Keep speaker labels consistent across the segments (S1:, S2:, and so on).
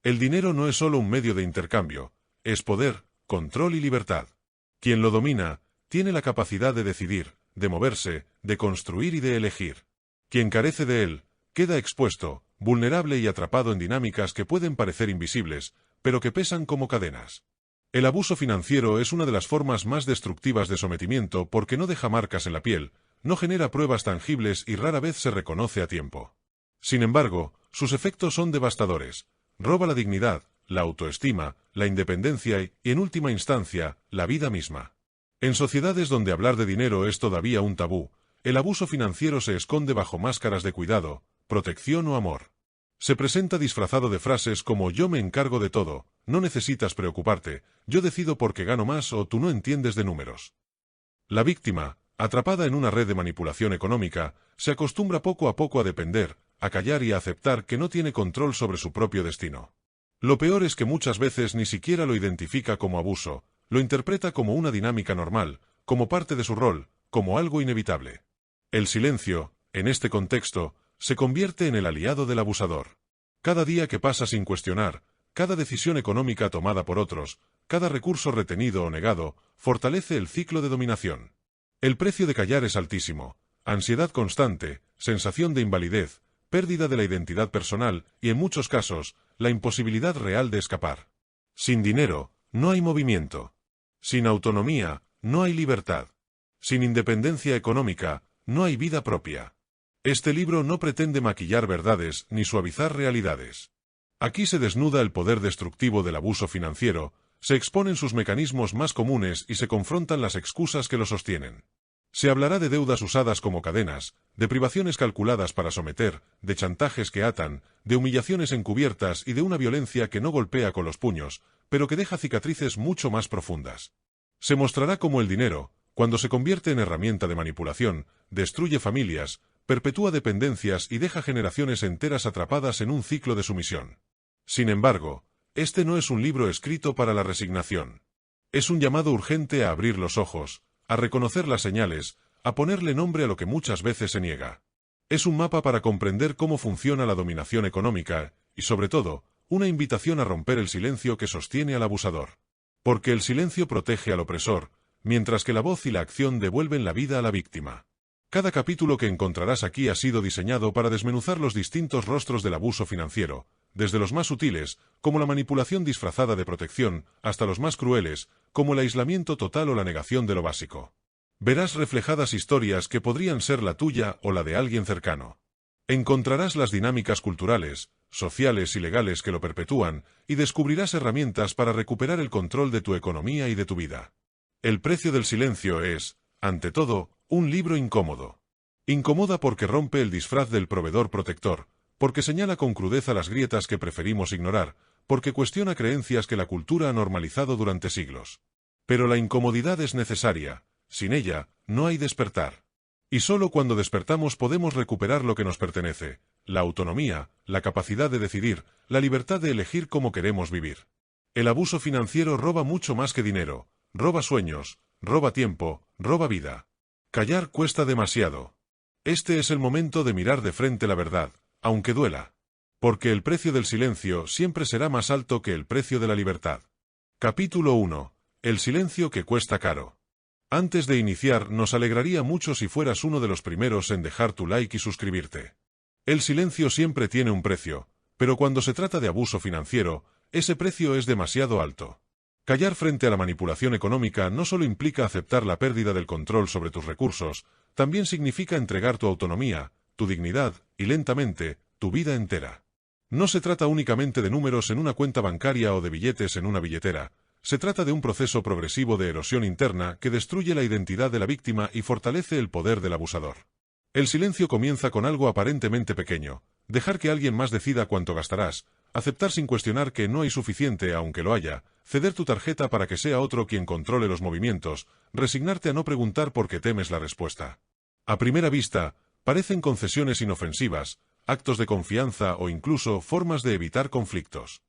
S1: El dinero no es solo un medio de intercambio, es poder, control y libertad. Quien lo domina, tiene la capacidad de decidir, de moverse, de construir y de elegir. Quien carece de él, queda expuesto, vulnerable y atrapado en dinámicas que pueden parecer invisibles, pero que pesan como cadenas. El abuso financiero es una de las formas más destructivas de sometimiento porque no deja marcas en la piel, no genera pruebas tangibles y rara vez se reconoce a tiempo. Sin embargo, sus efectos son devastadores. Roba la dignidad, la autoestima, la independencia y, en última instancia, la vida misma. En sociedades donde hablar de dinero es todavía un tabú, el abuso financiero se esconde bajo máscaras de cuidado, protección o amor. Se presenta disfrazado de frases como yo me encargo de todo, no necesitas preocuparte, yo decido porque gano más o tú no entiendes de números. La víctima, atrapada en una red de manipulación económica, se acostumbra poco a poco a depender, a callar y a aceptar que no tiene control sobre su propio destino. Lo peor es que muchas veces ni siquiera lo identifica como abuso, lo interpreta como una dinámica normal, como parte de su rol, como algo inevitable. El silencio, en este contexto, se convierte en el aliado del abusador. Cada día que pasa sin cuestionar, cada decisión económica tomada por otros, cada recurso retenido o negado, fortalece el ciclo de dominación. El precio de callar es altísimo: ansiedad constante, sensación de invalidez, pérdida de la identidad personal y, en muchos casos, la imposibilidad real de escapar. Sin dinero, no hay movimiento. Sin autonomía, no hay libertad. Sin independencia económica, no hay vida propia. Este libro no pretende maquillar verdades ni suavizar realidades. Aquí se desnuda el poder destructivo del abuso financiero, se exponen sus mecanismos más comunes y se confrontan las excusas que lo sostienen. Se hablará de deudas usadas como cadenas, de privaciones calculadas para someter, de chantajes que atan, de humillaciones encubiertas y de una violencia que no golpea con los puños, pero que deja cicatrices mucho más profundas. Se mostrará cómo el dinero, cuando se convierte en herramienta de manipulación, destruye familias, perpetúa dependencias y deja generaciones enteras atrapadas en un ciclo de sumisión. Sin embargo, este no es un libro escrito para la resignación. Es un llamado urgente a abrir los ojos, a reconocer las señales, a ponerle nombre a lo que muchas veces se niega. Es un mapa para comprender cómo funciona la dominación económica y, sobre todo, una invitación a romper el silencio que sostiene al abusador. Porque el silencio protege al opresor, mientras que la voz y la acción devuelven la vida a la víctima. Cada capítulo que encontrarás aquí ha sido diseñado para desmenuzar los distintos rostros del abuso financiero, desde los más sutiles, como la manipulación disfrazada de protección, hasta los más crueles, como el aislamiento total o la negación de lo básico. Verás reflejadas historias que podrían ser la tuya o la de alguien cercano. Encontrarás las dinámicas culturales, sociales y legales que lo perpetúan, y descubrirás herramientas para recuperar el control de tu economía y de tu vida. El precio del silencio es, ante todo, un libro incómodo. Incomoda porque rompe el disfraz del proveedor protector, porque señala con crudeza las grietas que preferimos ignorar, porque cuestiona creencias que la cultura ha normalizado durante siglos. Pero la incomodidad es necesaria, sin ella, no hay despertar. Y solo cuando despertamos podemos recuperar lo que nos pertenece: la autonomía, la capacidad de decidir, la libertad de elegir cómo queremos vivir. El abuso financiero roba mucho más que dinero, roba sueños, roba tiempo, roba vida. Callar cuesta demasiado. Este es el momento de mirar de frente la verdad, aunque duela. Porque el precio del silencio siempre será más alto que el precio de la libertad. Capítulo 1. El silencio que cuesta caro. Antes de iniciar, nos alegraría mucho si fueras uno de los primeros en dejar tu like y suscribirte. El silencio siempre tiene un precio, pero cuando se trata de abuso financiero, ese precio es demasiado alto. Callar frente a la manipulación económica no solo implica aceptar la pérdida del control sobre tus recursos, también significa entregar tu autonomía, tu dignidad y, lentamente, tu vida entera. No se trata únicamente de números en una cuenta bancaria o de billetes en una billetera. Se trata de un proceso progresivo de erosión interna que destruye la identidad de la víctima y fortalece el poder del abusador. El silencio comienza con algo aparentemente pequeño: dejar que alguien más decida cuánto gastarás, aceptar sin cuestionar que no hay suficiente aunque lo haya, ceder tu tarjeta para que sea otro quien controle los movimientos, resignarte a no preguntar porque temes la respuesta. A primera vista, parecen concesiones inofensivas, actos de confianza o incluso formas de evitar conflictos.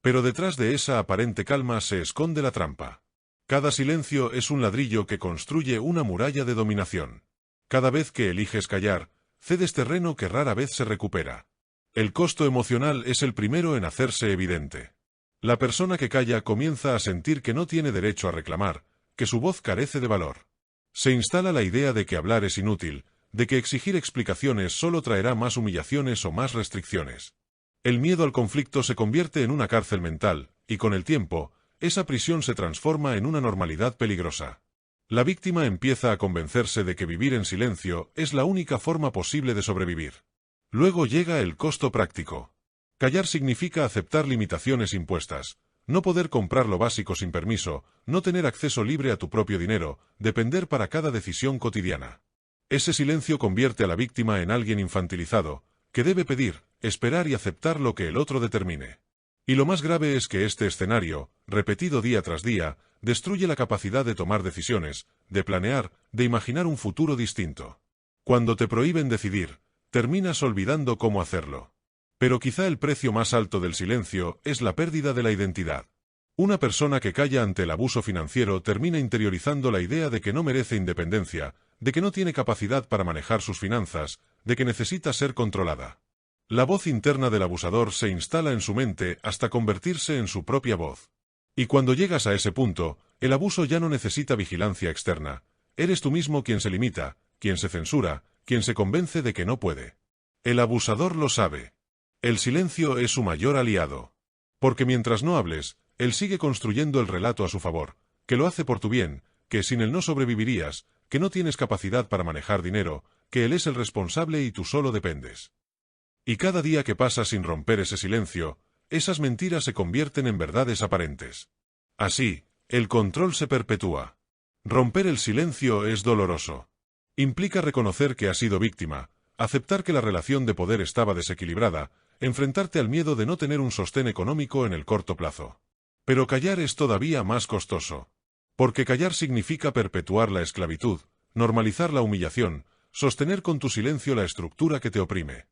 S1: Pero detrás de esa aparente calma se esconde la trampa. Cada silencio es un ladrillo que construye una muralla de dominación. Cada vez que eliges callar, cedes terreno que rara vez se recupera. El costo emocional es el primero en hacerse evidente. La persona que calla comienza a sentir que no tiene derecho a reclamar, que su voz carece de valor. Se instala la idea de que hablar es inútil, de que exigir explicaciones solo traerá más humillaciones o más restricciones. El miedo al conflicto se convierte en una cárcel mental, y con el tiempo, esa prisión se transforma en una normalidad peligrosa. La víctima empieza a convencerse de que vivir en silencio es la única forma posible de sobrevivir. Luego llega el costo práctico. Callar significa aceptar limitaciones impuestas, no poder comprar lo básico sin permiso, no tener acceso libre a tu propio dinero, depender para cada decisión cotidiana. Ese silencio convierte a la víctima en alguien infantilizado, que debe pedir, esperar y aceptar lo que el otro determine. Y lo más grave es que este escenario, repetido día tras día, destruye la capacidad de tomar decisiones, de planear, de imaginar un futuro distinto. Cuando te prohíben decidir, terminas olvidando cómo hacerlo. Pero quizá el precio más alto del silencio es la pérdida de la identidad. Una persona que calla ante el abuso financiero termina interiorizando la idea de que no merece independencia, de que no tiene capacidad para manejar sus finanzas, de que necesita ser controlada. La voz interna del abusador se instala en su mente hasta convertirse en su propia voz. Y cuando llegas a ese punto, el abuso ya no necesita vigilancia externa. Eres tú mismo quien se limita, quien se censura, quien se convence de que no puede. El abusador lo sabe. El silencio es su mayor aliado. Porque mientras no hables, él sigue construyendo el relato a su favor, que lo hace por tu bien, que sin él no sobrevivirías, que no tienes capacidad para manejar dinero, que él es el responsable y tú solo dependes. Y cada día que pasa sin romper ese silencio, esas mentiras se convierten en verdades aparentes. Así, el control se perpetúa. Romper el silencio es doloroso. Implica reconocer que has sido víctima, aceptar que la relación de poder estaba desequilibrada, enfrentarte al miedo de no tener un sostén económico en el corto plazo. Pero callar es todavía más costoso. Porque callar significa perpetuar la esclavitud, normalizar la humillación, sostener con tu silencio la estructura que te oprime.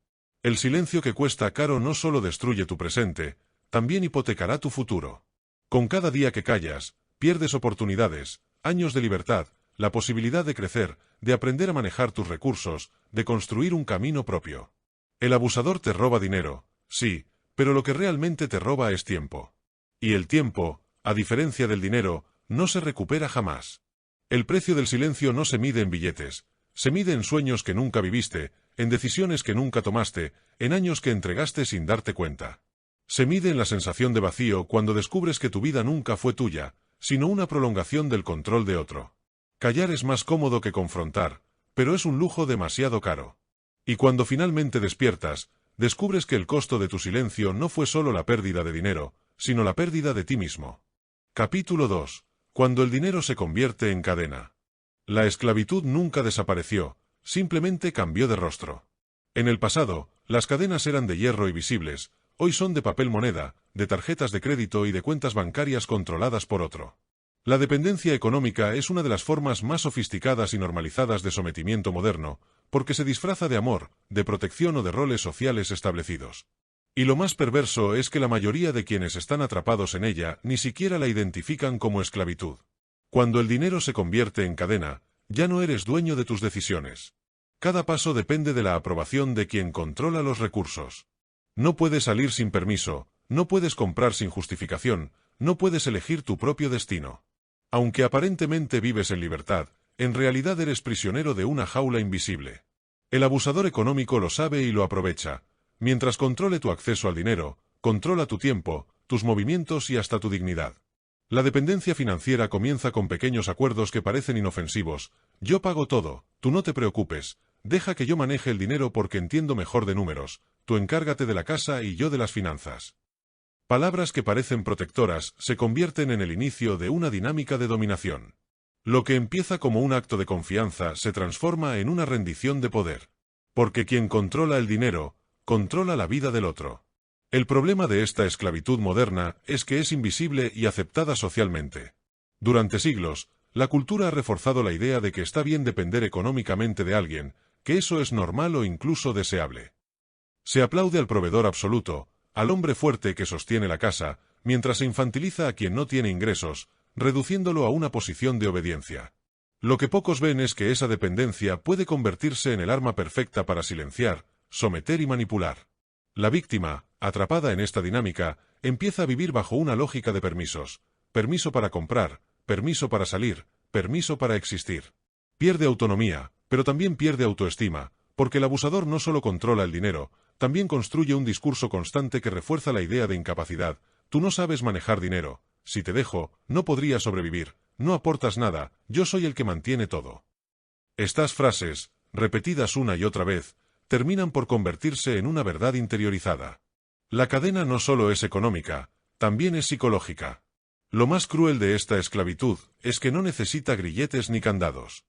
S1: El silencio que cuesta caro no solo destruye tu presente, también hipotecará tu futuro. Con cada día que callas, pierdes oportunidades, años de libertad, la posibilidad de crecer, de aprender a manejar tus recursos, de construir un camino propio. El abusador te roba dinero, sí, pero lo que realmente te roba es tiempo. Y el tiempo, a diferencia del dinero, no se recupera jamás. El precio del silencio no se mide en billetes, se mide en sueños que nunca viviste, en decisiones que nunca tomaste, en años que entregaste sin darte cuenta. Se mide en la sensación de vacío cuando descubres que tu vida nunca fue tuya, sino una prolongación del control de otro. Callar es más cómodo que confrontar, pero es un lujo demasiado caro. Y cuando finalmente despiertas, descubres que el costo de tu silencio no fue solo la pérdida de dinero, sino la pérdida de ti mismo. Capítulo 2. Cuando el dinero se convierte en cadena. La esclavitud nunca desapareció, simplemente cambió de rostro. En el pasado, las cadenas eran de hierro y visibles, hoy son de papel moneda, de tarjetas de crédito y de cuentas bancarias controladas por otro. La dependencia económica es una de las formas más sofisticadas y normalizadas de sometimiento moderno, porque se disfraza de amor, de protección o de roles sociales establecidos. Y lo más perverso es que la mayoría de quienes están atrapados en ella ni siquiera la identifican como esclavitud. Cuando el dinero se convierte en cadena, ya no eres dueño de tus decisiones. Cada paso depende de la aprobación de quien controla los recursos. No puedes salir sin permiso, no puedes comprar sin justificación, no puedes elegir tu propio destino. Aunque aparentemente vives en libertad, en realidad eres prisionero de una jaula invisible. El abusador económico lo sabe y lo aprovecha. Mientras controle tu acceso al dinero, controla tu tiempo, tus movimientos y hasta tu dignidad. La dependencia financiera comienza con pequeños acuerdos que parecen inofensivos. Yo pago todo, tú no te preocupes, deja que yo maneje el dinero porque entiendo mejor de números, tú encárgate de la casa y yo de las finanzas. Palabras que parecen protectoras se convierten en el inicio de una dinámica de dominación. Lo que empieza como un acto de confianza se transforma en una rendición de poder. Porque quien controla el dinero, controla la vida del otro. El problema de esta esclavitud moderna es que es invisible y aceptada socialmente. Durante siglos, la cultura ha reforzado la idea de que está bien depender económicamente de alguien, que eso es normal o incluso deseable. Se aplaude al proveedor absoluto, al hombre fuerte que sostiene la casa, mientras se infantiliza a quien no tiene ingresos, reduciéndolo a una posición de obediencia. Lo que pocos ven es que esa dependencia puede convertirse en el arma perfecta para silenciar, someter y manipular. La víctima, atrapada en esta dinámica, empieza a vivir bajo una lógica de permisos. Permiso para comprar, permiso para salir, permiso para existir. Pierde autonomía, pero también pierde autoestima, porque el abusador no solo controla el dinero, también construye un discurso constante que refuerza la idea de incapacidad. Tú no sabes manejar dinero, si te dejo, no podrías sobrevivir, no aportas nada, yo soy el que mantiene todo. Estas frases, repetidas una y otra vez, terminan por convertirse en una verdad interiorizada. La cadena no solo es económica, también es psicológica. Lo más cruel de esta esclavitud es que no necesita grilletes ni candados.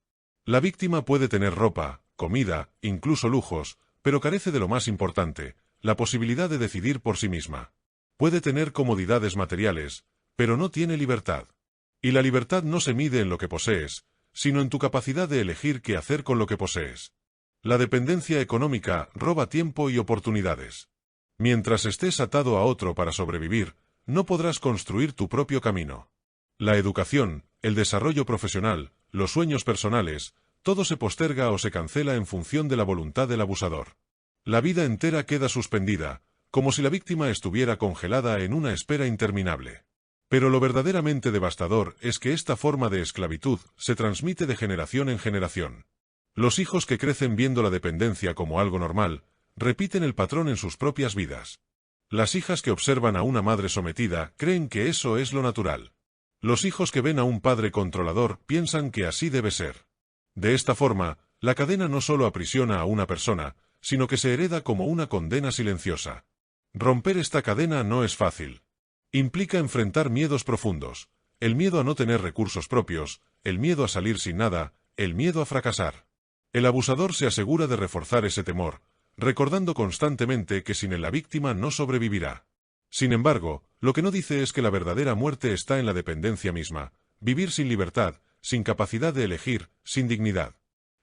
S1: La víctima puede tener ropa, comida, incluso lujos, pero carece de lo más importante, la posibilidad de decidir por sí misma. Puede tener comodidades materiales, pero no tiene libertad. Y la libertad no se mide en lo que posees, sino en tu capacidad de elegir qué hacer con lo que posees. La dependencia económica roba tiempo y oportunidades. Mientras estés atado a otro para sobrevivir, no podrás construir tu propio camino. La educación, el desarrollo profesional, los sueños personales, todo se posterga o se cancela en función de la voluntad del abusador. La vida entera queda suspendida, como si la víctima estuviera congelada en una espera interminable. Pero lo verdaderamente devastador es que esta forma de esclavitud se transmite de generación en generación. Los hijos que crecen viendo la dependencia como algo normal, repiten el patrón en sus propias vidas. Las hijas que observan a una madre sometida creen que eso es lo natural. Los hijos que ven a un padre controlador piensan que así debe ser. De esta forma, la cadena no solo aprisiona a una persona, sino que se hereda como una condena silenciosa. Romper esta cadena no es fácil. Implica enfrentar miedos profundos, el miedo a no tener recursos propios, el miedo a salir sin nada, el miedo a fracasar. El abusador se asegura de reforzar ese temor, recordando constantemente que sin él la víctima no sobrevivirá. Sin embargo, lo que no dice es que la verdadera muerte está en la dependencia misma, vivir sin libertad, sin capacidad de elegir, sin dignidad.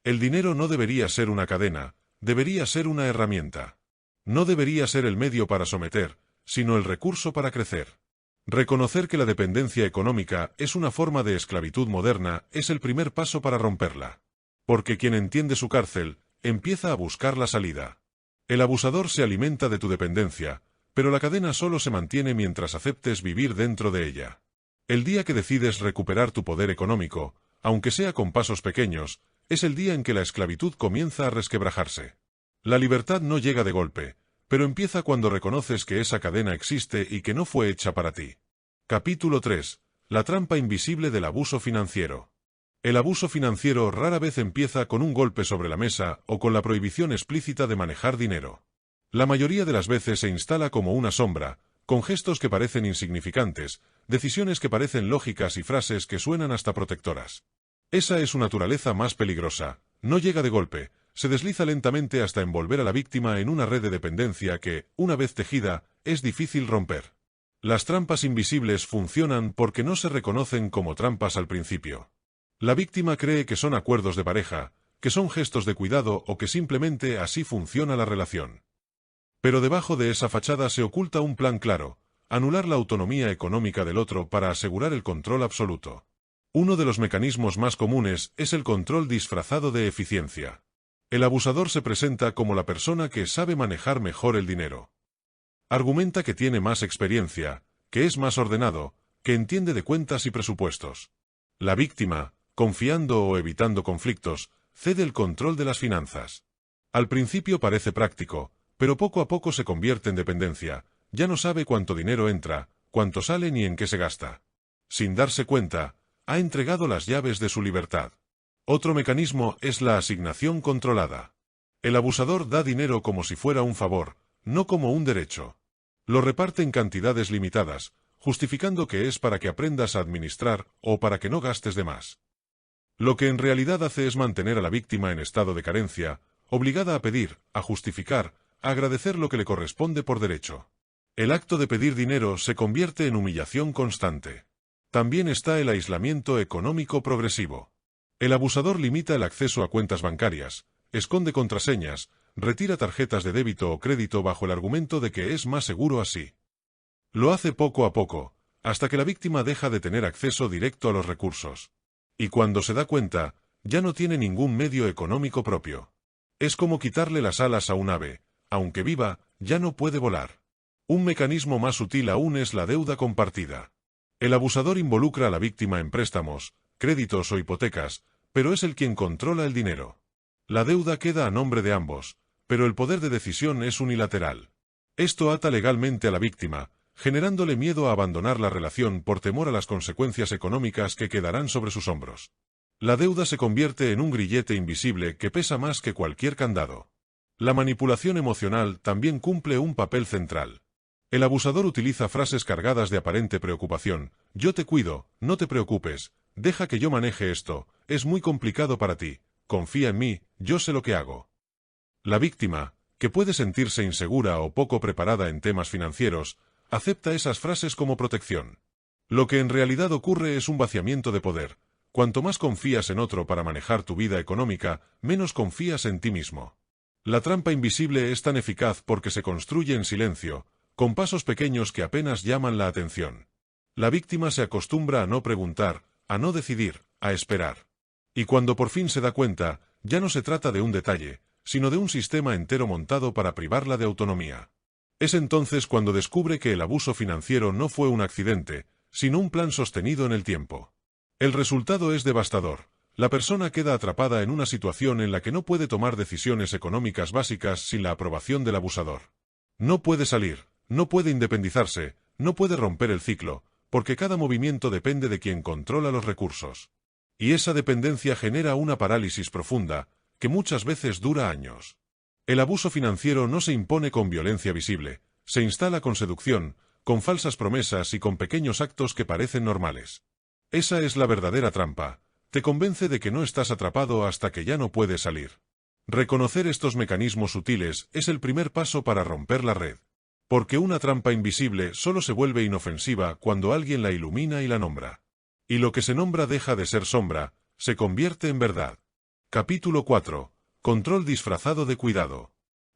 S1: El dinero no debería ser una cadena, debería ser una herramienta. No debería ser el medio para someter, sino el recurso para crecer. Reconocer que la dependencia económica es una forma de esclavitud moderna es el primer paso para romperla. Porque quien entiende su cárcel, empieza a buscar la salida. El abusador se alimenta de tu dependencia, pero la cadena solo se mantiene mientras aceptes vivir dentro de ella. El día que decides recuperar tu poder económico, aunque sea con pasos pequeños, es el día en que la esclavitud comienza a resquebrajarse. La libertad no llega de golpe, pero empieza cuando reconoces que esa cadena existe y que no fue hecha para ti. Capítulo 3. La trampa invisible del abuso financiero. El abuso financiero rara vez empieza con un golpe sobre la mesa o con la prohibición explícita de manejar dinero. La mayoría de las veces se instala como una sombra, con gestos que parecen insignificantes, decisiones que parecen lógicas y frases que suenan hasta protectoras. Esa es su naturaleza más peligrosa, no llega de golpe, se desliza lentamente hasta envolver a la víctima en una red de dependencia que, una vez tejida, es difícil romper. Las trampas invisibles funcionan porque no se reconocen como trampas al principio. La víctima cree que son acuerdos de pareja, que son gestos de cuidado o que simplemente así funciona la relación. Pero debajo de esa fachada se oculta un plan claro: anular la autonomía económica del otro para asegurar el control absoluto. Uno de los mecanismos más comunes es el control disfrazado de eficiencia. El abusador se presenta como la persona que sabe manejar mejor el dinero. Argumenta que tiene más experiencia, que es más ordenado, que entiende de cuentas y presupuestos. La víctima, confiando o evitando conflictos, cede el control de las finanzas. Al principio parece práctico, pero poco a poco se convierte en dependencia. Ya no sabe cuánto dinero entra, cuánto sale ni en qué se gasta. Sin darse cuenta, ha entregado las llaves de su libertad. Otro mecanismo es la asignación controlada. El abusador da dinero como si fuera un favor, no como un derecho. Lo reparte en cantidades limitadas, justificando que es para que aprendas a administrar o para que no gastes de más. Lo que en realidad hace es mantener a la víctima en estado de carencia, obligada a pedir, a justificar, a agradecer lo que le corresponde por derecho. El acto de pedir dinero se convierte en humillación constante. También está el aislamiento económico progresivo. El abusador limita el acceso a cuentas bancarias, esconde contraseñas, retira tarjetas de débito o crédito bajo el argumento de que es más seguro así. Lo hace poco a poco, hasta que la víctima deja de tener acceso directo a los recursos. Y cuando se da cuenta, ya no tiene ningún medio económico propio. Es como quitarle las alas a un ave, aunque viva, ya no puede volar. Un mecanismo más sutil aún es la deuda compartida. El abusador involucra a la víctima en préstamos, créditos o hipotecas, pero es él quien controla el dinero. La deuda queda a nombre de ambos, pero el poder de decisión es unilateral. Esto ata legalmente a la víctima, generándole miedo a abandonar la relación por temor a las consecuencias económicas que quedarán sobre sus hombros. La deuda se convierte en un grillete invisible que pesa más que cualquier candado. La manipulación emocional también cumple un papel central. El abusador utiliza frases cargadas de aparente preocupación: yo te cuido, no te preocupes, deja que yo maneje esto, es muy complicado para ti, confía en mí, yo sé lo que hago. La víctima, que puede sentirse insegura o poco preparada en temas financieros, acepta esas frases como protección. Lo que en realidad ocurre es un vaciamiento de poder. Cuanto más confías en otro para manejar tu vida económica, menos confías en ti mismo. La trampa invisible es tan eficaz porque se construye en silencio, con pasos pequeños que apenas llaman la atención. La víctima se acostumbra a no preguntar, a no decidir, a esperar. Y cuando por fin se da cuenta, ya no se trata de un detalle, sino de un sistema entero montado para privarla de autonomía. Es entonces cuando descubre que el abuso financiero no fue un accidente, sino un plan sostenido en el tiempo. El resultado es devastador. La persona queda atrapada en una situación en la que no puede tomar decisiones económicas básicas sin la aprobación del abusador. No puede salir, no puede independizarse, no puede romper el ciclo, porque cada movimiento depende de quien controla los recursos. Y esa dependencia genera una parálisis profunda, que muchas veces dura años. El abuso financiero no se impone con violencia visible, se instala con seducción, con falsas promesas y con pequeños actos que parecen normales. Esa es la verdadera trampa. Te convence de que no estás atrapado hasta que ya no puedes salir. Reconocer estos mecanismos sutiles es el primer paso para romper la red. Porque una trampa invisible solo se vuelve inofensiva cuando alguien la ilumina y la nombra. Y lo que se nombra deja de ser sombra, se convierte en verdad. Capítulo 4. Control disfrazado de cuidado.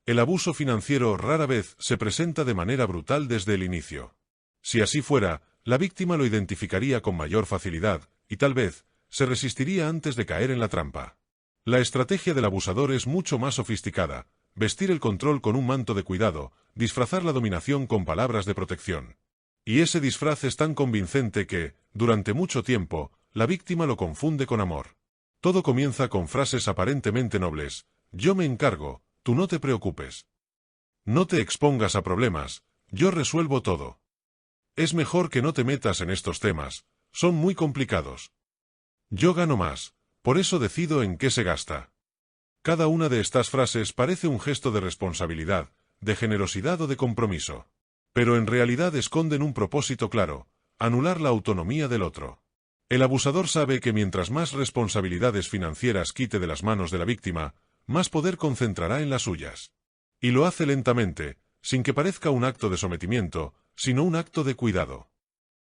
S1: El abuso financiero rara vez se presenta de manera brutal desde el inicio. Si así fuera, la víctima lo identificaría con mayor facilidad, y tal vez, se resistiría antes de caer en la trampa. La estrategia del abusador es mucho más sofisticada: vestir el control con un manto de cuidado, disfrazar la dominación con palabras de protección. Y ese disfraz es tan convincente que, durante mucho tiempo, la víctima lo confunde con amor. Todo comienza con frases aparentemente nobles: yo me encargo, tú no te preocupes. No te expongas a problemas, yo resuelvo todo. Es mejor que no te metas en estos temas, son muy complicados. Yo gano más, por eso decido en qué se gasta. Cada una de estas frases parece un gesto de responsabilidad, de generosidad o de compromiso. Pero en realidad esconden un propósito claro: anular la autonomía del otro. El abusador sabe que mientras más responsabilidades financieras quite de las manos de la víctima, más poder concentrará en las suyas. Y lo hace lentamente, sin que parezca un acto de sometimiento, sino un acto de cuidado.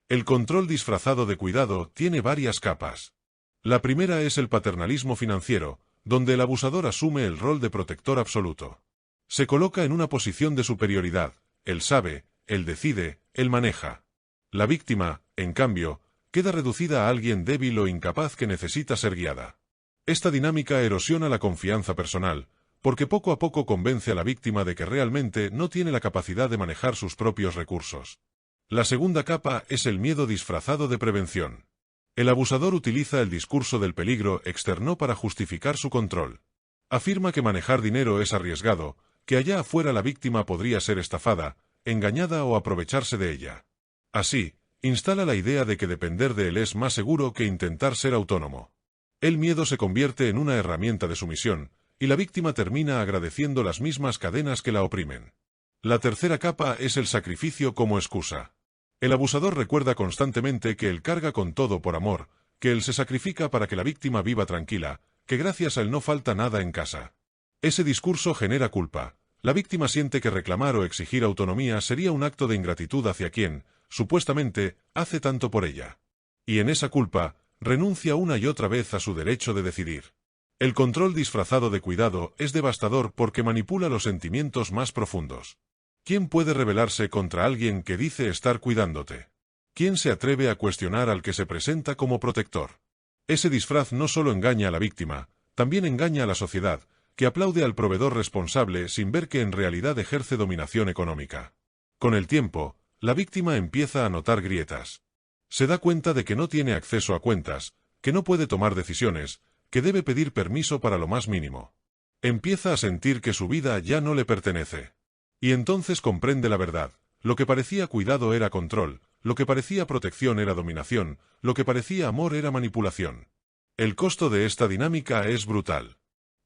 S1: El control disfrazado de cuidado tiene varias capas. La primera es el paternalismo financiero, donde el abusador asume el rol de protector absoluto. Se coloca en una posición de superioridad: él sabe, él decide, él maneja. La víctima, en cambio, queda reducida a alguien débil o incapaz que necesita ser guiada. Esta dinámica erosiona la confianza personal, porque poco a poco convence a la víctima de que realmente no tiene la capacidad de manejar sus propios recursos. La segunda capa es el miedo disfrazado de prevención. El abusador utiliza el discurso del peligro externo para justificar su control. Afirma que manejar dinero es arriesgado, que allá afuera la víctima podría ser estafada, engañada o aprovecharse de ella. Así, instala la idea de que depender de él es más seguro que intentar ser autónomo. El miedo se convierte en una herramienta de sumisión, y la víctima termina agradeciendo las mismas cadenas que la oprimen. La tercera capa es el sacrificio como excusa. El abusador recuerda constantemente que él carga con todo por amor, que él se sacrifica para que la víctima viva tranquila, que gracias a él no falta nada en casa. Ese discurso genera culpa. La víctima siente que reclamar o exigir autonomía sería un acto de ingratitud hacia quien, supuestamente, hace tanto por ella. Y en esa culpa, renuncia una y otra vez a su derecho de decidir. El control disfrazado de cuidado es devastador porque manipula los sentimientos más profundos. ¿Quién puede rebelarse contra alguien que dice estar cuidándote? ¿Quién se atreve a cuestionar al que se presenta como protector? Ese disfraz no solo engaña a la víctima, también engaña a la sociedad, que aplaude al proveedor responsable sin ver que en realidad ejerce dominación económica. Con el tiempo, la víctima empieza a notar grietas. Se da cuenta de que no tiene acceso a cuentas, que no puede tomar decisiones, que debe pedir permiso para lo más mínimo. Empieza a sentir que su vida ya no le pertenece. Y entonces comprende la verdad. Lo que parecía cuidado era control, lo que parecía protección era dominación, lo que parecía amor era manipulación. El costo de esta dinámica es brutal.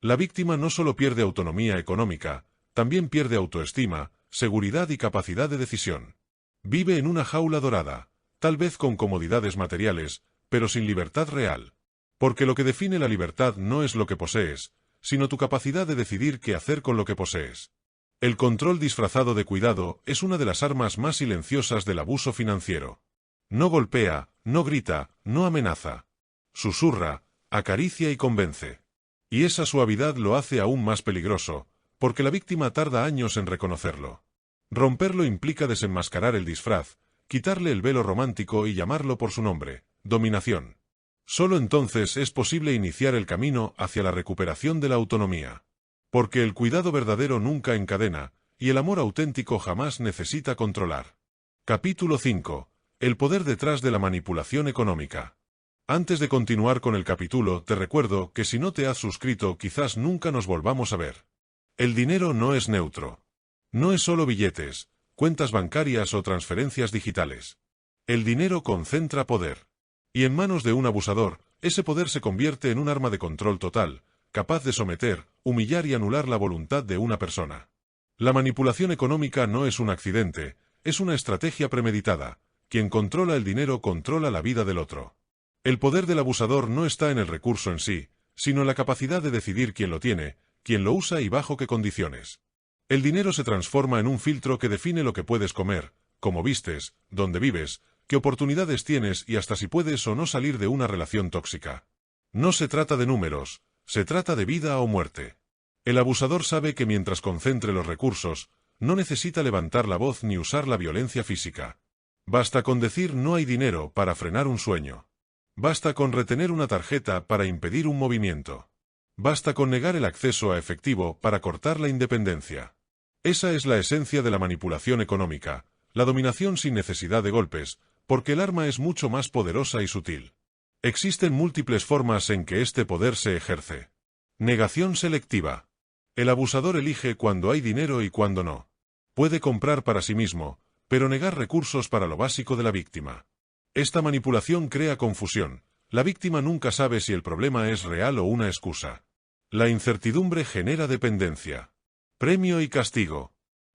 S1: La víctima no solo pierde autonomía económica, también pierde autoestima, seguridad y capacidad de decisión. Vive en una jaula dorada, tal vez con comodidades materiales, pero sin libertad real. Porque lo que define la libertad no es lo que posees, sino tu capacidad de decidir qué hacer con lo que posees. El control disfrazado de cuidado es una de las armas más silenciosas del abuso financiero. No golpea, no grita, no amenaza. Susurra, acaricia y convence. Y esa suavidad lo hace aún más peligroso, porque la víctima tarda años en reconocerlo. Romperlo implica desenmascarar el disfraz, quitarle el velo romántico y llamarlo por su nombre: dominación. Solo entonces es posible iniciar el camino hacia la recuperación de la autonomía. Porque el cuidado verdadero nunca encadena, y el amor auténtico jamás necesita controlar. Capítulo 5. El poder detrás de la manipulación económica. Antes de continuar con el capítulo, te recuerdo que si no te has suscrito, quizás nunca nos volvamos a ver. El dinero no es neutro. No es solo billetes, cuentas bancarias o transferencias digitales. El dinero concentra poder. Y en manos de un abusador, ese poder se convierte en un arma de control total, capaz de someter, humillar y anular la voluntad de una persona. La manipulación económica no es un accidente, es una estrategia premeditada. Quien controla el dinero controla la vida del otro. El poder del abusador no está en el recurso en sí, sino en la capacidad de decidir quién lo tiene, quién lo usa y bajo qué condiciones. El dinero se transforma en un filtro que define lo que puedes comer, cómo vistes, dónde vives, qué oportunidades tienes y hasta si puedes o no salir de una relación tóxica. No se trata de números, se trata de vida o muerte. El abusador sabe que mientras concentre los recursos, no necesita levantar la voz ni usar la violencia física. Basta con decir no hay dinero para frenar un sueño. Basta con retener una tarjeta para impedir un movimiento. Basta con negar el acceso a efectivo para cortar la independencia. Esa es la esencia de la manipulación económica, la dominación sin necesidad de golpes, porque el arma es mucho más poderosa y sutil. Existen múltiples formas en que este poder se ejerce. Negación selectiva. El abusador elige cuándo hay dinero y cuándo no. Puede comprar para sí mismo, pero negar recursos para lo básico de la víctima. Esta manipulación crea confusión. La víctima nunca sabe si el problema es real o una excusa. La incertidumbre genera dependencia. Premio y castigo.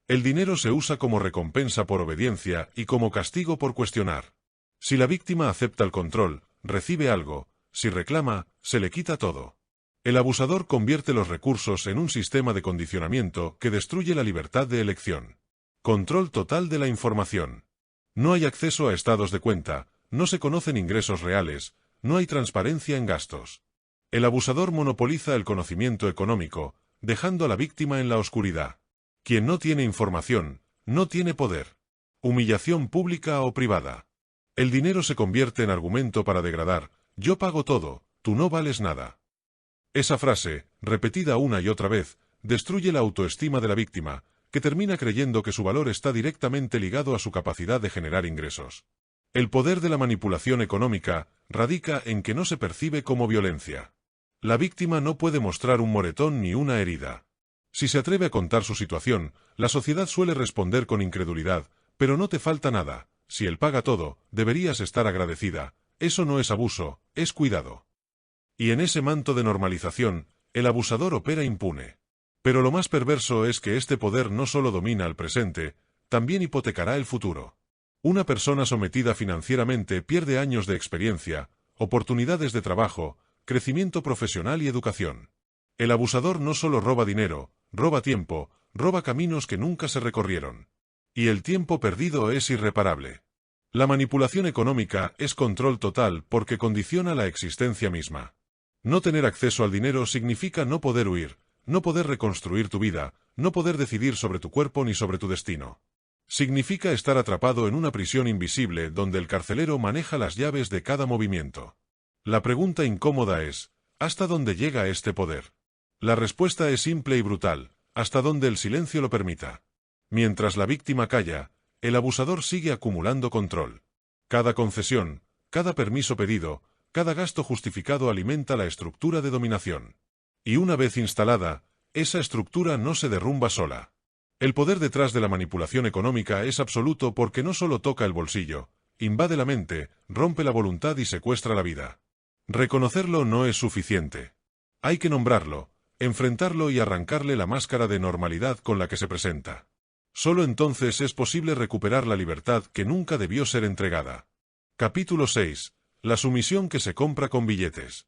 S1: El dinero se usa como recompensa por obediencia y como castigo por cuestionar. Si la víctima acepta el control, recibe algo; si reclama, se le quita todo. El abusador convierte los recursos en un sistema de condicionamiento que destruye la libertad de elección. Control total de la información. No hay acceso a estados de cuenta, no se conocen ingresos reales, no hay transparencia en gastos. El abusador monopoliza el conocimiento económico, dejando a la víctima en la oscuridad. Quien no tiene información, no tiene poder. Humillación pública o privada. El dinero se convierte en argumento para degradar: yo pago todo, tú no vales nada. Esa frase, repetida una y otra vez, destruye la autoestima de la víctima, que termina creyendo que su valor está directamente ligado a su capacidad de generar ingresos. El poder de la manipulación económica radica en que no se percibe como violencia. La víctima no puede mostrar un moretón ni una herida. Si se atreve a contar su situación, la sociedad suele responder con incredulidad: pero no te falta nada, si él paga todo, deberías estar agradecida. Eso no es abuso, es cuidado. Y en ese manto de normalización, el abusador opera impune. Pero lo más perverso es que este poder no solo domina el presente, también hipotecará el futuro. Una persona sometida financieramente pierde años de experiencia, oportunidades de trabajo, crecimiento profesional y educación. El abusador no solo roba dinero, roba tiempo, roba caminos que nunca se recorrieron. Y el tiempo perdido es irreparable. La manipulación económica es control total porque condiciona la existencia misma. No tener acceso al dinero significa no poder huir, no poder reconstruir tu vida, no poder decidir sobre tu cuerpo ni sobre tu destino. Significa estar atrapado en una prisión invisible donde el carcelero maneja las llaves de cada movimiento. La pregunta incómoda es: ¿hasta dónde llega este poder? La respuesta es simple y brutal, hasta donde el silencio lo permita. Mientras la víctima calla, el abusador sigue acumulando control. Cada concesión, cada permiso pedido, cada gasto justificado alimenta la estructura de dominación. Y una vez instalada, esa estructura no se derrumba sola. El poder detrás de la manipulación económica es absoluto porque no solo toca el bolsillo, invade la mente, rompe la voluntad y secuestra la vida. Reconocerlo no es suficiente. Hay que nombrarlo, enfrentarlo y arrancarle la máscara de normalidad con la que se presenta. Solo entonces es posible recuperar la libertad que nunca debió ser entregada. Capítulo 6. La sumisión que se compra con billetes.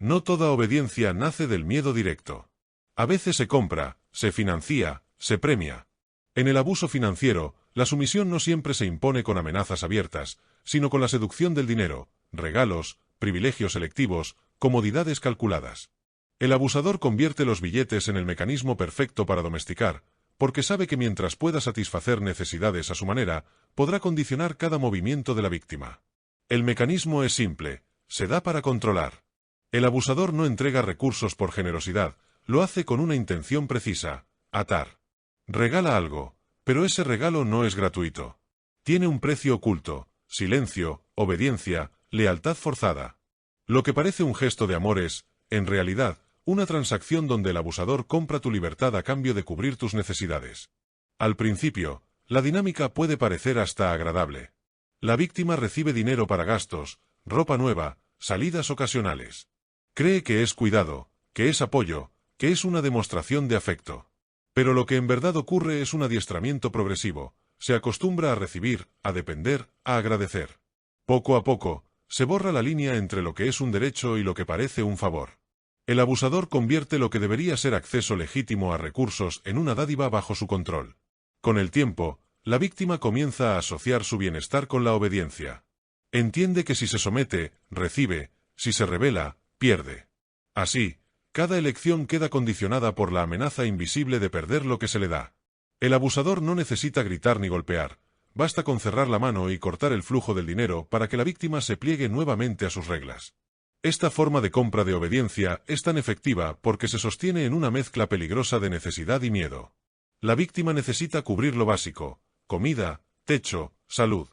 S1: No toda obediencia nace del miedo directo. A veces se compra, se financia, se premia. En el abuso financiero, la sumisión no siempre se impone con amenazas abiertas, sino con la seducción del dinero, regalos, privilegios selectivos, comodidades calculadas. El abusador convierte los billetes en el mecanismo perfecto para domesticar, porque sabe que mientras pueda satisfacer necesidades a su manera, podrá condicionar cada movimiento de la víctima. El mecanismo es simple, se da para controlar. El abusador no entrega recursos por generosidad, lo hace con una intención precisa: atar. Regala algo, pero ese regalo no es gratuito. Tiene un precio oculto: silencio, obediencia, lealtad forzada. Lo que parece un gesto de amor es, en realidad, una transacción donde el abusador compra tu libertad a cambio de cubrir tus necesidades. Al principio, la dinámica puede parecer hasta agradable. La víctima recibe dinero para gastos, ropa nueva, salidas ocasionales. Cree que es cuidado, que es apoyo, que es una demostración de afecto. Pero lo que en verdad ocurre es un adiestramiento progresivo. Se acostumbra a recibir, a depender, a agradecer. Poco a poco, se borra la línea entre lo que es un derecho y lo que parece un favor. El abusador convierte lo que debería ser acceso legítimo a recursos en una dádiva bajo su control. Con el tiempo, la víctima comienza a asociar su bienestar con la obediencia. Entiende que si se somete, recibe; si se rebela, pierde. Así, cada elección queda condicionada por la amenaza invisible de perder lo que se le da. El abusador no necesita gritar ni golpear, basta con cerrar la mano y cortar el flujo del dinero para que la víctima se pliegue nuevamente a sus reglas. Esta forma de compra de obediencia es tan efectiva porque se sostiene en una mezcla peligrosa de necesidad y miedo. La víctima necesita cubrir lo básico: comida, techo, salud.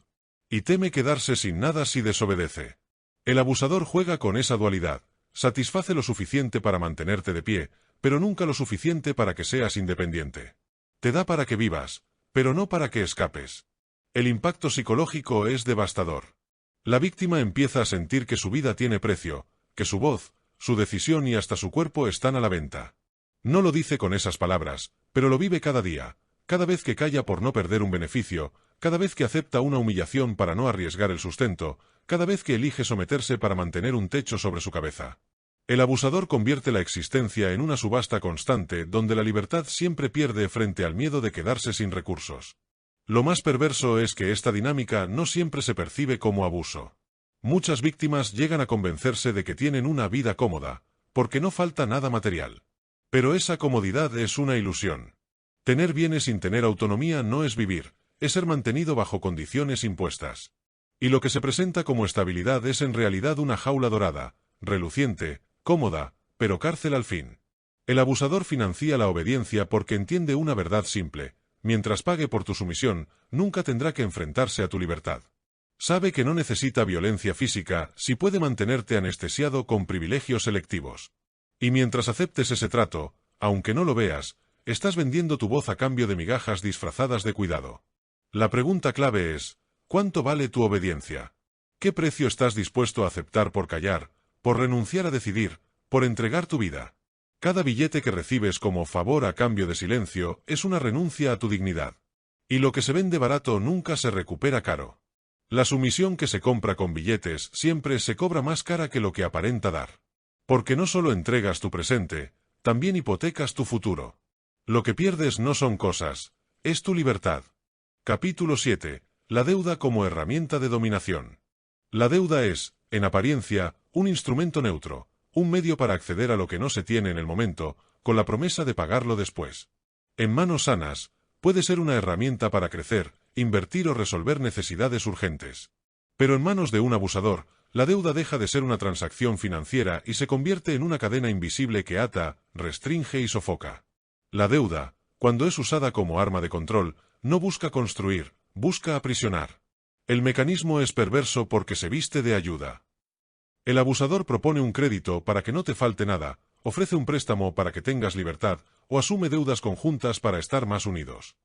S1: Y teme quedarse sin nada si desobedece. El abusador juega con esa dualidad: satisface lo suficiente para mantenerte de pie, pero nunca lo suficiente para que seas independiente. Te da para que vivas, pero no para que escapes. El impacto psicológico es devastador. La víctima empieza a sentir que su vida tiene precio, que su voz, su decisión y hasta su cuerpo están a la venta. No lo dice con esas palabras, pero lo vive cada día, cada vez que calla por no perder un beneficio, cada vez que acepta una humillación para no arriesgar el sustento, cada vez que elige someterse para mantener un techo sobre su cabeza. El abusador convierte la existencia en una subasta constante donde la libertad siempre pierde frente al miedo de quedarse sin recursos. Lo más perverso es que esta dinámica no siempre se percibe como abuso. Muchas víctimas llegan a convencerse de que tienen una vida cómoda, porque no falta nada material. Pero esa comodidad es una ilusión. Tener bienes sin tener autonomía no es vivir, es ser mantenido bajo condiciones impuestas. Y lo que se presenta como estabilidad es en realidad una jaula dorada, reluciente, cómoda, pero cárcel al fin. El abusador financia la obediencia porque entiende una verdad simple: mientras pague por tu sumisión, nunca tendrá que enfrentarse a tu libertad. Sabe que no necesita violencia física si puede mantenerte anestesiado con privilegios selectivos. Y mientras aceptes ese trato, aunque no lo veas, estás vendiendo tu voz a cambio de migajas disfrazadas de cuidado. La pregunta clave es: ¿cuánto vale tu obediencia? ¿Qué precio estás dispuesto a aceptar por callar, por renunciar a decidir, por entregar tu vida? Cada billete que recibes como favor a cambio de silencio es una renuncia a tu dignidad. Y lo que se vende barato nunca se recupera caro. La sumisión que se compra con billetes siempre se cobra más cara que lo que aparenta dar. Porque no solo entregas tu presente, también hipotecas tu futuro. Lo que pierdes no son cosas, es tu libertad. Capítulo 7. La deuda como herramienta de dominación. La deuda es, en apariencia, un instrumento neutro, un medio para acceder a lo que no se tiene en el momento, con la promesa de pagarlo después. En manos sanas, puede ser una herramienta para crecer, invertir o resolver necesidades urgentes. Pero en manos de un abusador, La deuda deja de ser una transacción financiera y se convierte en una cadena invisible que ata, restringe y sofoca. La deuda, cuando es usada como arma de control, no busca construir, busca aprisionar. El mecanismo es perverso porque se viste de ayuda. El abusador propone un crédito para que no te falte nada, ofrece un préstamo para que tengas libertad, o asume deudas conjuntas para estar más unidos.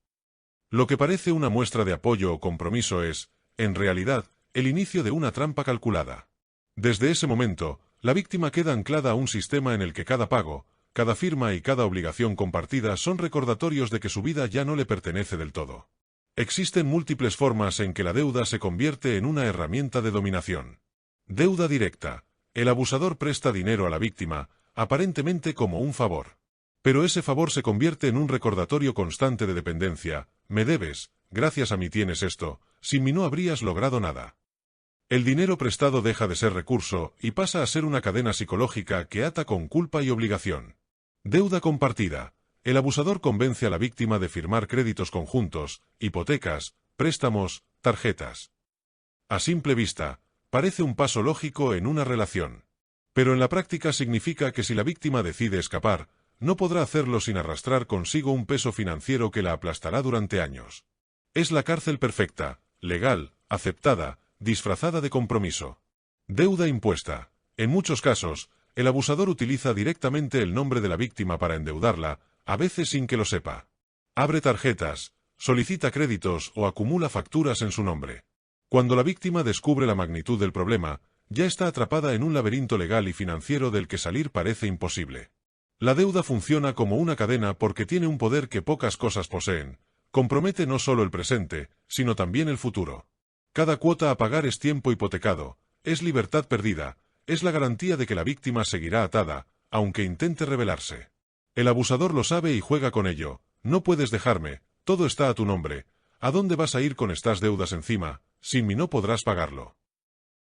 S1: Lo que parece una muestra de apoyo o compromiso es, en realidad, el inicio de una trampa calculada. Desde ese momento, la víctima queda anclada a un sistema en el que cada pago, cada firma y cada obligación compartida son recordatorios de que su vida ya no le pertenece del todo. Existen múltiples formas en que la deuda se convierte en una herramienta de dominación. Deuda directa. El abusador presta dinero a la víctima, aparentemente como un favor. Pero ese favor se convierte en un recordatorio constante de dependencia. Me debes, gracias a mí tienes esto, sin mí no habrías logrado nada. El dinero prestado deja de ser recurso y pasa a ser una cadena psicológica que ata con culpa y obligación. Deuda compartida. El abusador convence a la víctima de firmar créditos conjuntos, hipotecas, préstamos, tarjetas. A simple vista, parece un paso lógico en una relación. Pero en la práctica significa que si la víctima decide escapar, no podrá hacerlo sin arrastrar consigo un peso financiero que la aplastará durante años. Es la cárcel perfecta, legal, aceptada, disfrazada de compromiso. Deuda impuesta. En muchos casos, el abusador utiliza directamente el nombre de la víctima para endeudarla, a veces sin que lo sepa. Abre tarjetas, solicita créditos o acumula facturas en su nombre. Cuando la víctima descubre la magnitud del problema, ya está atrapada en un laberinto legal y financiero del que salir parece imposible. La deuda funciona como una cadena porque tiene un poder que pocas cosas poseen. Compromete no solo el presente, sino también el futuro. Cada cuota a pagar es tiempo hipotecado, es libertad perdida, es la garantía de que la víctima seguirá atada, aunque intente rebelarse. El abusador lo sabe y juega con ello. No puedes dejarme, todo está a tu nombre. ¿A dónde vas a ir con estas deudas encima? Sin mí no podrás pagarlo.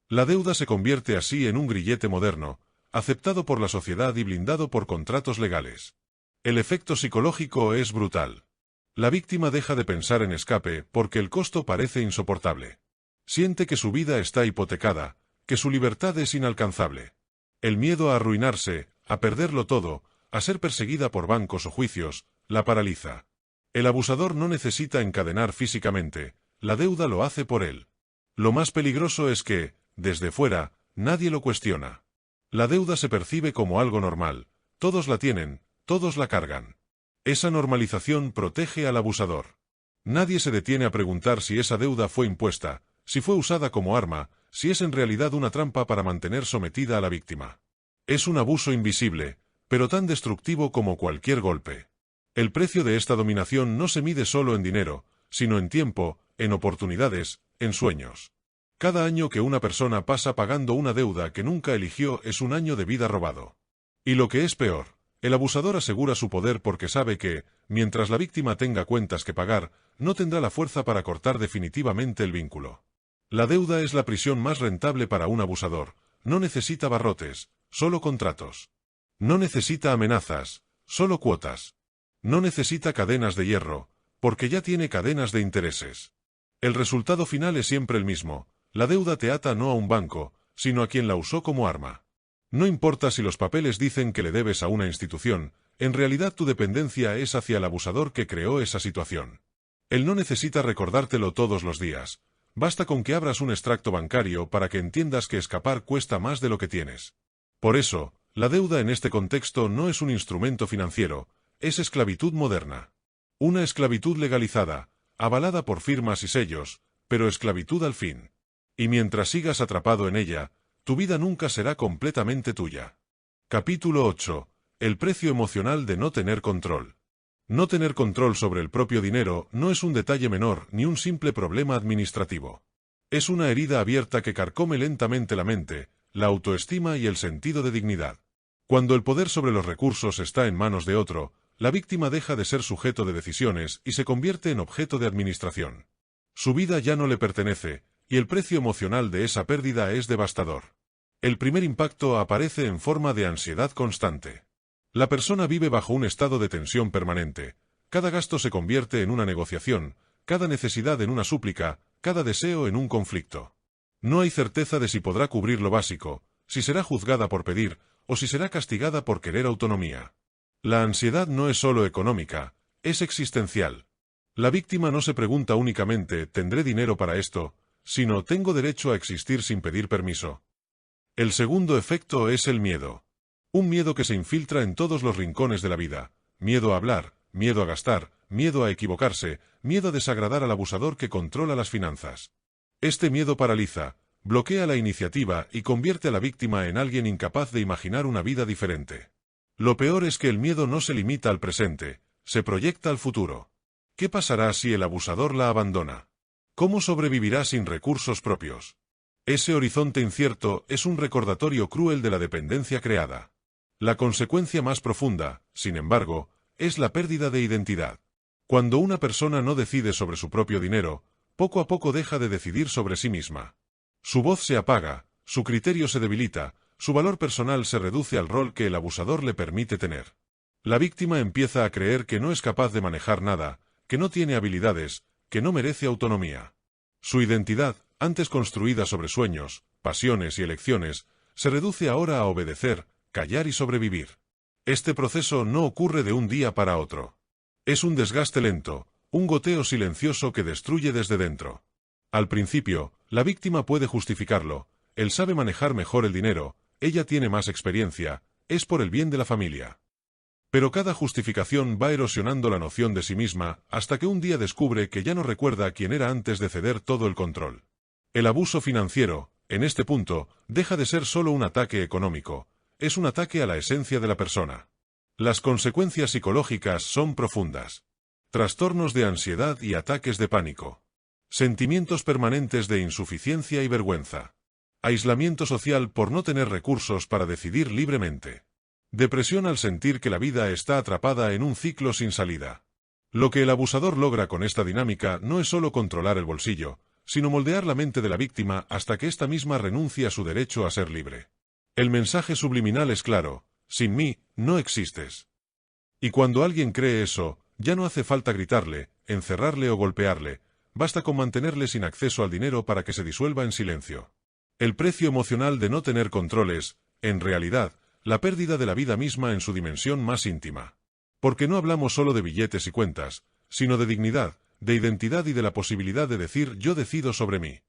S1: La deuda se convierte así en un grillete moderno, aceptado por la sociedad y blindado por contratos legales. El efecto psicológico es brutal. La víctima deja de pensar en escape porque el costo parece insoportable. Siente que su vida está hipotecada, que su libertad es inalcanzable. El miedo a arruinarse, a perderlo todo, a ser perseguida por bancos o juicios, la paraliza. El abusador no necesita encadenar físicamente, la deuda lo hace por él. Lo más peligroso es que, desde fuera, nadie lo cuestiona. La deuda se percibe como algo normal, todos la tienen, todos la cargan. Esa normalización protege al abusador. Nadie se detiene a preguntar si esa deuda fue impuesta, si fue usada como arma, si es en realidad una trampa para mantener sometida a la víctima. Es un abuso invisible, pero tan destructivo como cualquier golpe. El precio de esta dominación no se mide solo en dinero, sino en tiempo, en oportunidades, en sueños. Cada año que una persona pasa pagando una deuda que nunca eligió es un año de vida robado. Y lo que es peor, el abusador asegura su poder porque sabe que, mientras la víctima tenga cuentas que pagar, no tendrá la fuerza para cortar definitivamente el vínculo. La deuda es la prisión más rentable para un abusador. No necesita barrotes, solo contratos. No necesita amenazas, solo cuotas. No necesita cadenas de hierro, porque ya tiene cadenas de intereses. El resultado final es siempre el mismo. La deuda te ata no a un banco, sino a quien la usó como arma. No importa si los papeles dicen que le debes a una institución, en realidad tu dependencia es hacia el abusador que creó esa situación. Él no necesita recordártelo todos los días. Basta con que abras un extracto bancario para que entiendas que escapar cuesta más de lo que tienes. Por eso, la deuda en este contexto no es un instrumento financiero, es esclavitud moderna. Una esclavitud legalizada, avalada por firmas y sellos, pero esclavitud al fin. Y mientras sigas atrapado en ella, tu vida nunca será completamente tuya. Capítulo 8. El precio emocional de no tener control. No tener control sobre el propio dinero no es un detalle menor ni un simple problema administrativo. Es una herida abierta que carcome lentamente la mente, la autoestima y el sentido de dignidad. Cuando el poder sobre los recursos está en manos de otro, la víctima deja de ser sujeto de decisiones y se convierte en objeto de administración. Su vida ya no le pertenece, y el precio emocional de esa pérdida es devastador. El primer impacto aparece en forma de ansiedad constante. La persona vive bajo un estado de tensión permanente. Cada gasto se convierte en una negociación, cada necesidad en una súplica, cada deseo en un conflicto. No hay certeza de si podrá cubrir lo básico, si será juzgada por pedir, o si será castigada por querer autonomía. La ansiedad no es solo económica, es existencial. La víctima no se pregunta únicamente ¿tendré dinero para esto?, sino ¿tengo derecho a existir sin pedir permiso? El segundo efecto es el miedo. Un miedo que se infiltra en todos los rincones de la vida. Miedo a hablar, miedo a gastar, miedo a equivocarse, miedo a desagradar al abusador que controla las finanzas. Este miedo paraliza, bloquea la iniciativa y convierte a la víctima en alguien incapaz de imaginar una vida diferente. Lo peor es que el miedo no se limita al presente, se proyecta al futuro. ¿Qué pasará si el abusador la abandona? ¿Cómo sobrevivirá sin recursos propios? Ese horizonte incierto es un recordatorio cruel de la dependencia creada. La consecuencia más profunda, sin embargo, es la pérdida de identidad. Cuando una persona no decide sobre su propio dinero, poco a poco deja de decidir sobre sí misma. Su voz se apaga, su criterio se debilita, su valor personal se reduce al rol que el abusador le permite tener. La víctima empieza a creer que no es capaz de manejar nada, que no tiene habilidades, que no merece autonomía. Su identidad, antes construida sobre sueños, pasiones y elecciones, se reduce ahora a obedecer, callar y sobrevivir. Este proceso no ocurre de un día para otro. Es un desgaste lento, un goteo silencioso que destruye desde dentro. Al principio, la víctima puede justificarlo, él sabe manejar mejor el dinero, ella tiene más experiencia, es por el bien de la familia. Pero cada justificación va erosionando la noción de sí misma hasta que un día descubre que ya no recuerda quién era antes de ceder todo el control. El abuso financiero, en este punto, deja de ser solo un ataque económico, es un ataque a la esencia de la persona. Las consecuencias psicológicas son profundas. Trastornos de ansiedad y ataques de pánico. Sentimientos permanentes de insuficiencia y vergüenza. Aislamiento social por no tener recursos para decidir libremente. Depresión al sentir que la vida está atrapada en un ciclo sin salida. Lo que el abusador logra con esta dinámica no es solo controlar el bolsillo, sino moldear la mente de la víctima hasta que ésta misma renuncie a su derecho a ser libre. El mensaje subliminal es claro: sin mí, no existes. Y cuando alguien cree eso, ya no hace falta gritarle, encerrarle o golpearle, basta con mantenerle sin acceso al dinero para que se disuelva en silencio. El precio emocional de no tener control es, en realidad, la pérdida de la vida misma en su dimensión más íntima. Porque no hablamos solo de billetes y cuentas, sino de dignidad, de identidad y de la posibilidad de decir yo decido sobre mí.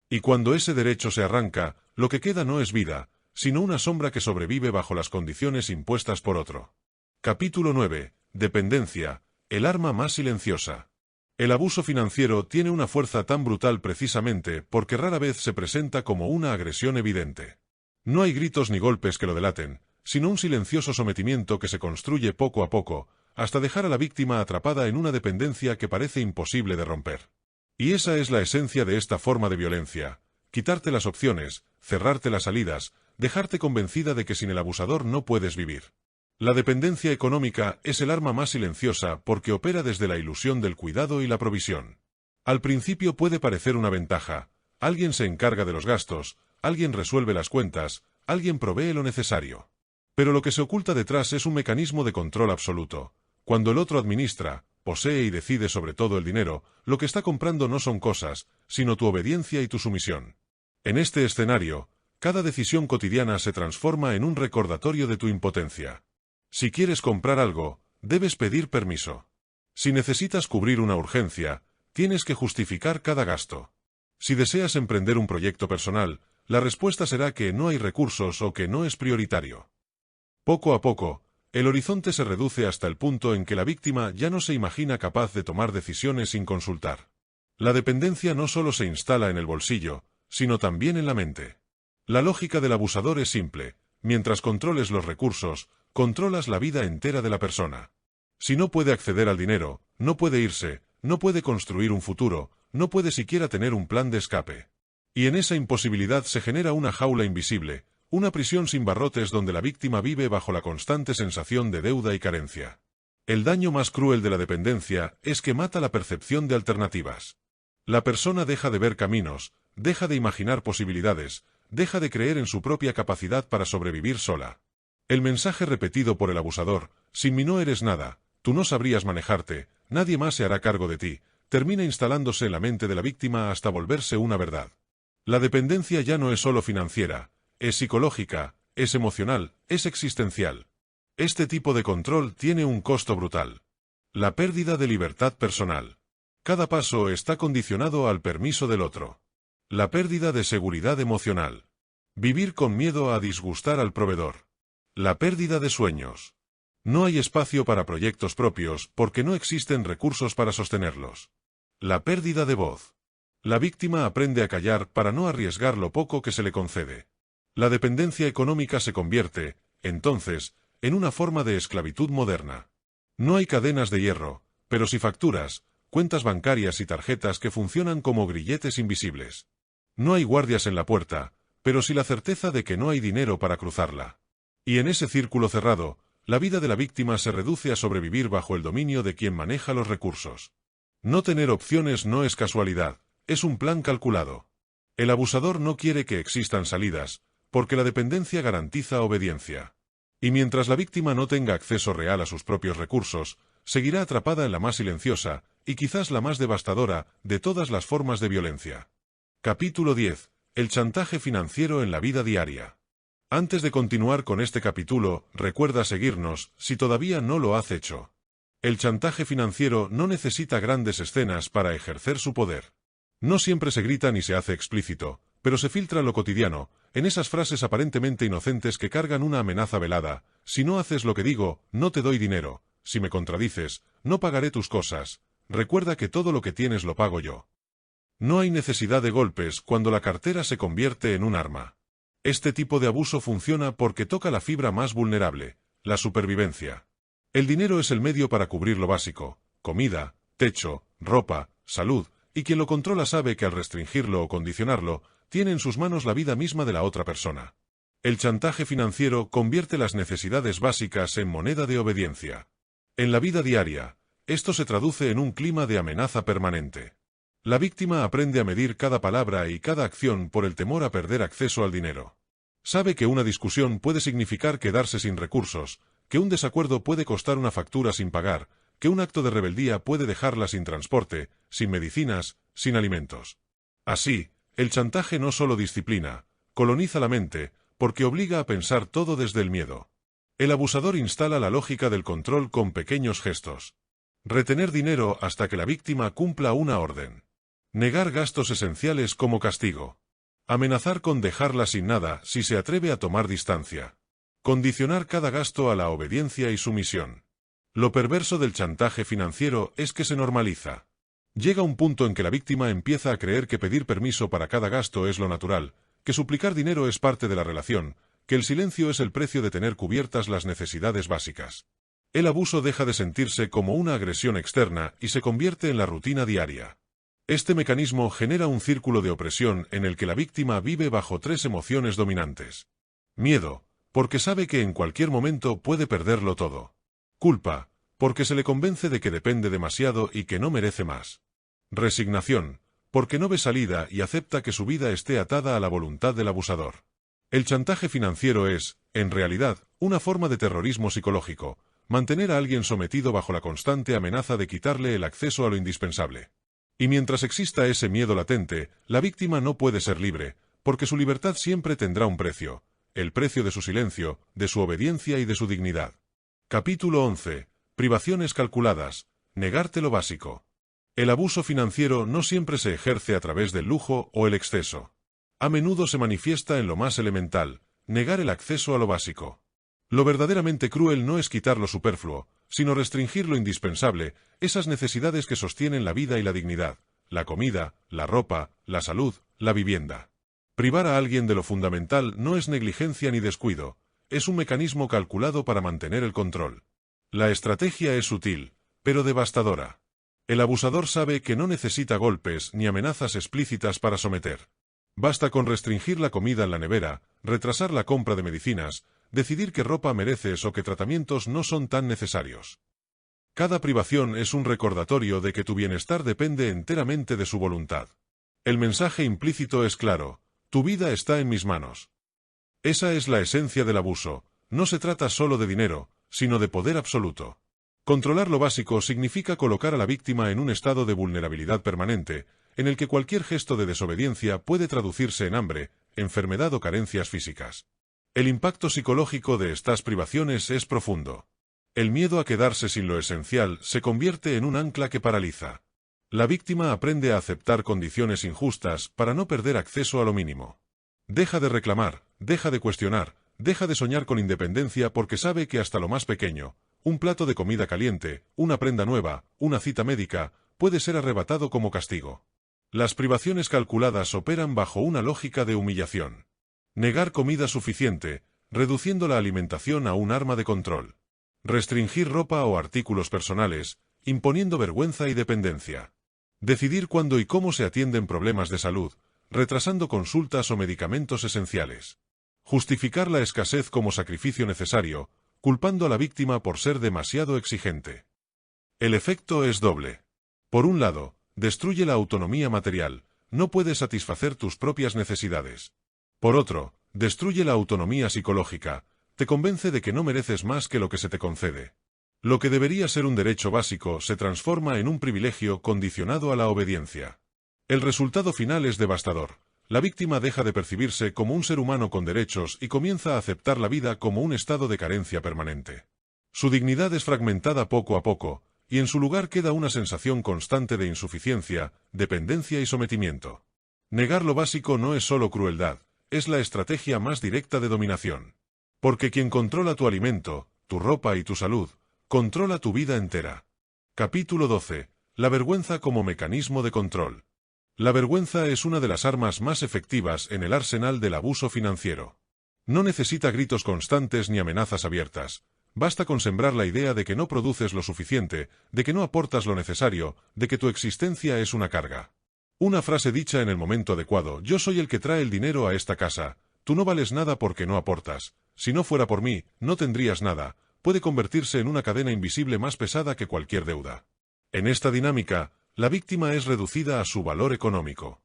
S1: Y cuando ese derecho se arranca, lo que queda no es vida, sino una sombra que sobrevive bajo las condiciones impuestas por otro. Capítulo 9. Dependencia, el arma más silenciosa. El abuso financiero tiene una fuerza tan brutal precisamente porque rara vez se presenta como una agresión evidente. No hay gritos ni golpes que lo delaten, sino un silencioso sometimiento que se construye poco a poco, hasta dejar a la víctima atrapada en una dependencia que parece imposible de romper. Y esa es la esencia de esta forma de violencia: quitarte las opciones, cerrarte las salidas, dejarte convencida de que sin el abusador no puedes vivir. La dependencia económica es el arma más silenciosa porque opera desde la ilusión del cuidado y la provisión. Al principio puede parecer una ventaja: alguien se encarga de los gastos, alguien resuelve las cuentas, alguien provee lo necesario. Pero lo que se oculta detrás es un mecanismo de control absoluto. Cuando el otro administra, posee y decide sobre todo el dinero, lo que está comprando no son cosas, sino tu obediencia y tu sumisión. En este escenario, cada decisión cotidiana se transforma en un recordatorio de tu impotencia. Si quieres comprar algo, debes pedir permiso. Si necesitas cubrir una urgencia, tienes que justificar cada gasto. Si deseas emprender un proyecto personal, la respuesta será que no hay recursos o que no es prioritario. Poco a poco, el horizonte se reduce hasta el punto en que la víctima ya no se imagina capaz de tomar decisiones sin consultar. La dependencia no solo se instala en el bolsillo, sino también en la mente. La lógica del abusador es simple: mientras controles los recursos, controlas la vida entera de la persona. Si no puede acceder al dinero, no puede irse, no puede construir un futuro, no puede siquiera tener un plan de escape. Y en esa imposibilidad se genera una jaula invisible, una prisión sin barrotes donde la víctima vive bajo la constante sensación de deuda y carencia. El daño más cruel de la dependencia es que mata la percepción de alternativas. La persona deja de ver caminos, deja de imaginar posibilidades, deja de creer en su propia capacidad para sobrevivir sola. El mensaje repetido por el abusador: sin mí no eres nada, tú no sabrías manejarte, nadie más se hará cargo de ti, termina instalándose en la mente de la víctima hasta volverse una verdad. La dependencia ya no es solo financiera, es psicológica, es emocional, es existencial. Este tipo de control tiene un costo brutal. La pérdida de libertad personal. Cada paso está condicionado al permiso del otro. La pérdida de seguridad emocional. Vivir con miedo a disgustar al proveedor. La pérdida de sueños. No hay espacio para proyectos propios porque no existen recursos para sostenerlos. La pérdida de voz. La víctima aprende a callar para no arriesgar lo poco que se le concede. La dependencia económica se convierte, entonces, en una forma de esclavitud moderna. No hay cadenas de hierro, pero sí facturas, cuentas bancarias y tarjetas que funcionan como grilletes invisibles. No hay guardias en la puerta, pero sí la certeza de que no hay dinero para cruzarla. Y en ese círculo cerrado, la vida de la víctima se reduce a sobrevivir bajo el dominio de quien maneja los recursos. No tener opciones no es casualidad, es un plan calculado. El abusador no quiere que existan salidas, porque la dependencia garantiza obediencia. Y mientras la víctima no tenga acceso real a sus propios recursos, seguirá atrapada en la más silenciosa, y quizás la más devastadora, de todas las formas de violencia. Capítulo 10. El chantaje financiero en la vida diaria. Antes de continuar con este capítulo, recuerda seguirnos, si todavía no lo has hecho. El chantaje financiero no necesita grandes escenas para ejercer su poder. No siempre se grita ni se hace explícito, pero se filtra en lo cotidiano, en esas frases aparentemente inocentes que cargan una amenaza velada: si no haces lo que digo, no te doy dinero; si me contradices, no pagaré tus cosas; recuerda que todo lo que tienes lo pago yo. No hay necesidad de golpes cuando la cartera se convierte en un arma. Este tipo de abuso funciona porque toca la fibra más vulnerable, la supervivencia. El dinero es el medio para cubrir lo básico: comida, techo, ropa, salud, y quien lo controla sabe que al restringirlo o condicionarlo, tiene en sus manos la vida misma de la otra persona. El chantaje financiero convierte las necesidades básicas en moneda de obediencia. En la vida diaria, esto se traduce en un clima de amenaza permanente. La víctima aprende a medir cada palabra y cada acción por el temor a perder acceso al dinero. Sabe que una discusión puede significar quedarse sin recursos, que un desacuerdo puede costar una factura sin pagar, que un acto de rebeldía puede dejarla sin transporte, sin medicinas, sin alimentos. Así, el chantaje no solo disciplina, coloniza la mente, porque obliga a pensar todo desde el miedo. El abusador instala la lógica del control con pequeños gestos. Retener dinero hasta que la víctima cumpla una orden. Negar gastos esenciales como castigo. Amenazar con dejarla sin nada si se atreve a tomar distancia. Condicionar cada gasto a la obediencia y sumisión. Lo perverso del chantaje financiero es que se normaliza. Llega un punto en que la víctima empieza a creer que pedir permiso para cada gasto es lo natural, que suplicar dinero es parte de la relación, que el silencio es el precio de tener cubiertas las necesidades básicas. El abuso deja de sentirse como una agresión externa y se convierte en la rutina diaria. Este mecanismo genera un círculo de opresión en el que la víctima vive bajo tres emociones dominantes. Miedo, porque sabe que en cualquier momento puede perderlo todo. Culpa, porque se le convence de que depende demasiado y que no merece más. Resignación, porque no ve salida y acepta que su vida esté atada a la voluntad del abusador. El chantaje financiero es, en realidad, una forma de terrorismo psicológico: mantener a alguien sometido bajo la constante amenaza de quitarle el acceso a lo indispensable. Y mientras exista ese miedo latente, la víctima no puede ser libre, porque su libertad siempre tendrá un precio: el precio de su silencio, de su obediencia y de su dignidad. Capítulo 11. Privaciones calculadas. Negarte lo básico. El abuso financiero no siempre se ejerce a través del lujo o el exceso. A menudo se manifiesta en lo más elemental: negar el acceso a lo básico. Lo verdaderamente cruel no es quitar lo superfluo, sino restringir lo indispensable, esas necesidades que sostienen la vida y la dignidad: la comida, la ropa, la salud, la vivienda. Privar a alguien de lo fundamental no es negligencia ni descuido, es un mecanismo calculado para mantener el control. La estrategia es sutil, pero devastadora. El abusador sabe que no necesita golpes ni amenazas explícitas para someter. Basta con restringir la comida en la nevera, retrasar la compra de medicinas, decidir qué ropa mereces o qué tratamientos no son tan necesarios. Cada privación es un recordatorio de que tu bienestar depende enteramente de su voluntad. El mensaje implícito es claro: tu vida está en mis manos. Esa es la esencia del abuso: no se trata solo de dinero, sino de poder absoluto. Controlar lo básico significa colocar a la víctima en un estado de vulnerabilidad permanente, en el que cualquier gesto de desobediencia puede traducirse en hambre, enfermedad o carencias físicas. El impacto psicológico de estas privaciones es profundo. El miedo a quedarse sin lo esencial se convierte en un ancla que paraliza. La víctima aprende a aceptar condiciones injustas para no perder acceso a lo mínimo. Deja de reclamar, deja de cuestionar, deja de soñar con independencia porque sabe que hasta lo más pequeño, un plato de comida caliente, una prenda nueva, una cita médica, puede ser arrebatado como castigo. Las privaciones calculadas operan bajo una lógica de humillación. Negar comida suficiente, reduciendo la alimentación a un arma de control. Restringir ropa o artículos personales, imponiendo vergüenza y dependencia. Decidir cuándo y cómo se atienden problemas de salud, retrasando consultas o medicamentos esenciales. Justificar la escasez como sacrificio necesario, culpando a la víctima por ser demasiado exigente. El efecto es doble. Por un lado, destruye la autonomía material, no puedes satisfacer tus propias necesidades. Por otro, destruye la autonomía psicológica, te convence de que no mereces más que lo que se te concede. Lo que debería ser un derecho básico se transforma en un privilegio condicionado a la obediencia. El resultado final es devastador. La víctima deja de percibirse como un ser humano con derechos y comienza a aceptar la vida como un estado de carencia permanente. Su dignidad es fragmentada poco a poco, y en su lugar queda una sensación constante de insuficiencia, dependencia y sometimiento. Negar lo básico no es solo crueldad, es la estrategia más directa de dominación. Porque quien controla tu alimento, tu ropa y tu salud, controla tu vida entera. Capítulo 12. La vergüenza como mecanismo de control. La vergüenza es una de las armas más efectivas en el arsenal del abuso financiero. No necesita gritos constantes ni amenazas abiertas. Basta con sembrar la idea de que no produces lo suficiente, de que no aportas lo necesario, de que tu existencia es una carga. Una frase dicha en el momento adecuado: yo soy el que trae el dinero a esta casa, tú no vales nada porque no aportas, si no fuera por mí, no tendrías nada, puede convertirse en una cadena invisible más pesada que cualquier deuda. En esta dinámica, la víctima es reducida a su valor económico.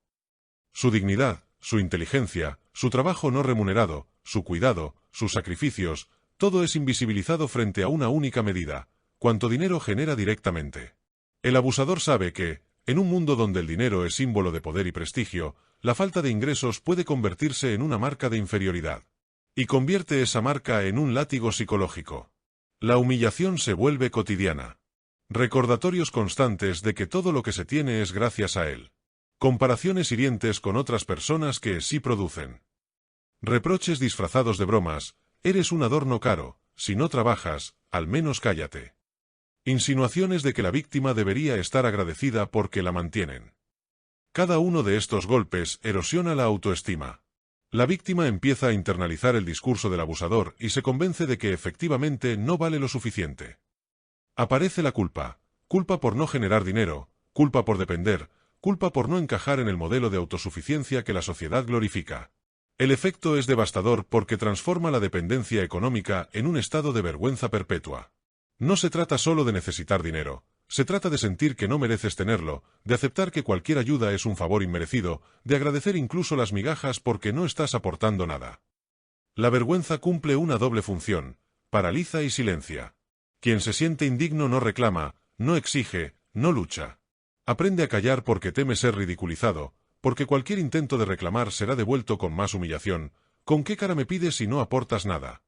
S1: Su dignidad, su inteligencia, su trabajo no remunerado, su cuidado, sus sacrificios, todo es invisibilizado frente a una única medida: cuánto dinero genera directamente. El abusador sabe que, en un mundo donde el dinero es símbolo de poder y prestigio, la falta de ingresos puede convertirse en una marca de inferioridad. Y convierte esa marca en un látigo psicológico. La humillación se vuelve cotidiana. Recordatorios constantes de que todo lo que se tiene es gracias a él. Comparaciones hirientes con otras personas que sí producen. Reproches disfrazados de bromas: eres un adorno caro, si no trabajas, al menos cállate. Insinuaciones de que la víctima debería estar agradecida porque la mantienen. Cada uno de estos golpes erosiona la autoestima. La víctima empieza a internalizar el discurso del abusador y se convence de que efectivamente no vale lo suficiente. Aparece la culpa. Culpa por no generar dinero, culpa por depender, culpa por no encajar en el modelo de autosuficiencia que la sociedad glorifica. El efecto es devastador porque transforma la dependencia económica en un estado de vergüenza perpetua. No se trata solo de necesitar dinero, se trata de sentir que no mereces tenerlo, de aceptar que cualquier ayuda es un favor inmerecido, de agradecer incluso las migajas porque no estás aportando nada. La vergüenza cumple una doble función: paraliza y silencia. Quien se siente indigno no reclama, no exige, no lucha. Aprende a callar porque teme ser ridiculizado, porque cualquier intento de reclamar será devuelto con más humillación. ¿Con qué cara me pides si no aportas nada?